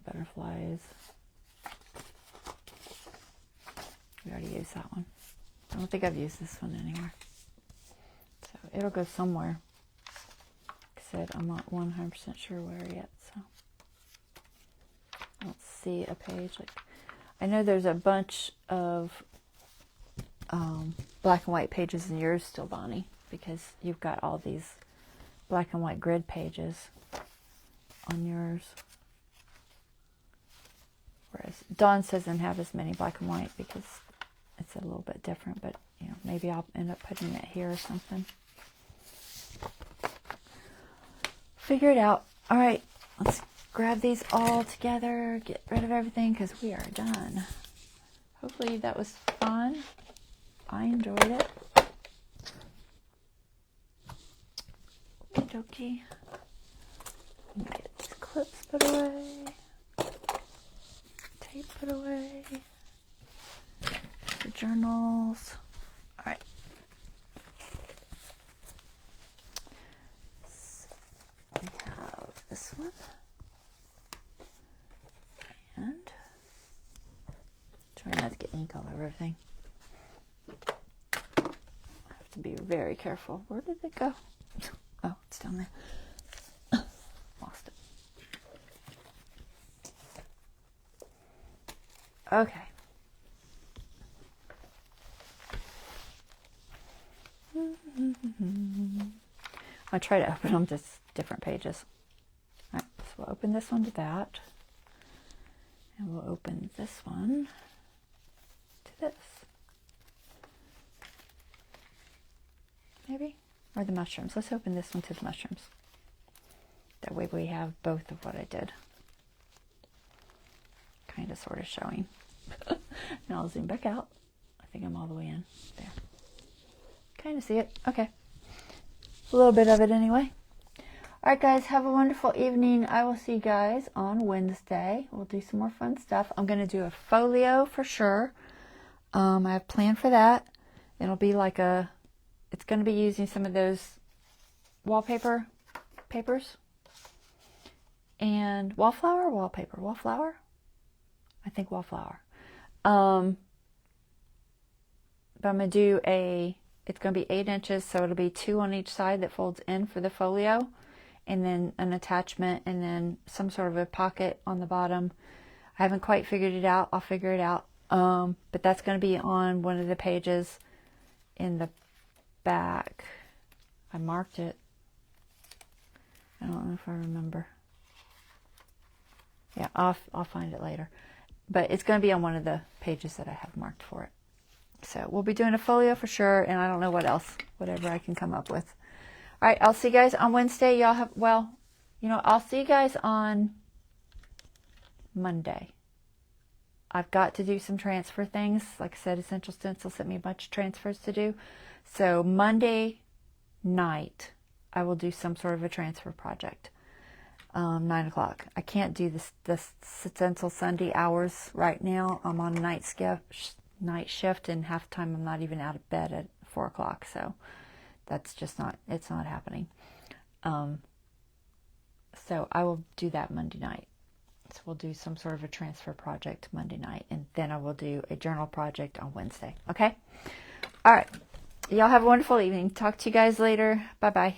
Butterflies. We already used that one. I don't think I've used this one anywhere. So it'll go somewhere. Like I said, I'm not 100% sure where yet, so I don't see a page. Like, I know there's a bunch of black and white pages in yours still, Bonnie, because you've got all these black and white grid pages on yours. Whereas Dawn's doesn't have as many black and white because it's a little bit different, but you know, maybe I'll end up putting it here or something. Figure it out. All right, let's grab these all together, get rid of everything because we are done. Hopefully that was fun. I enjoyed it. Okie dokie. Get these clips put away. Tape put away. The journals. All right. So we have this one. And try not to get ink all over everything. I have to be very careful. Where did it go? Oh, it's down there. Lost it. Okay. I'll try to open them to different pages. All right, so we'll open this one to that. And we'll open this one to this. Maybe? Or the mushrooms. Let's open this one to the mushrooms. That way we have both of what I did. Kind of sort of showing. Now I'll zoom back out. I think I'm all the way in. There. Kind of see it. Okay. A little bit of it anyway. Alright guys, have a wonderful evening. I will see you guys on Wednesday. We'll do some more fun stuff. I'm going to do a folio for sure. I have planned for that. It'll be like a... It's going to be using some of those wallpaper papers. And wallflower or wallpaper? Wallflower? I think wallflower. But I'm going to do a... It's going to be 8 inches, so it'll be 2 on each side that folds in for the folio. And then an attachment, and then some sort of a pocket on the bottom. I haven't quite figured it out. I'll figure it out. But that's going to be on one of the pages in the back. I marked it. I don't know if I remember. Yeah, I'll find it later. But it's going to be on one of the pages that I have marked for it. So we'll be doing a folio for sure, and I don't know what else, whatever I can come up with. All right, I'll see you guys on Wednesday. Y'all have, well, you know, I'll see you guys on Monday. I've got to do some transfer things. Like I said, Essential Stencil sent me a bunch of transfers to do. So Monday night, I will do some sort of a transfer project. 9 o'clock. I can't do this Stencil Sunday hours right now. I'm on night shift, and half the time I'm not even out of bed at 4 o'clock. So that's just not, it's not happening. So I will do that Monday night. So we'll do some sort of a transfer project Monday night, and then I will do a journal project on Wednesday. Okay? All right. Y'all have a wonderful evening. Talk to you guys later. Bye-bye.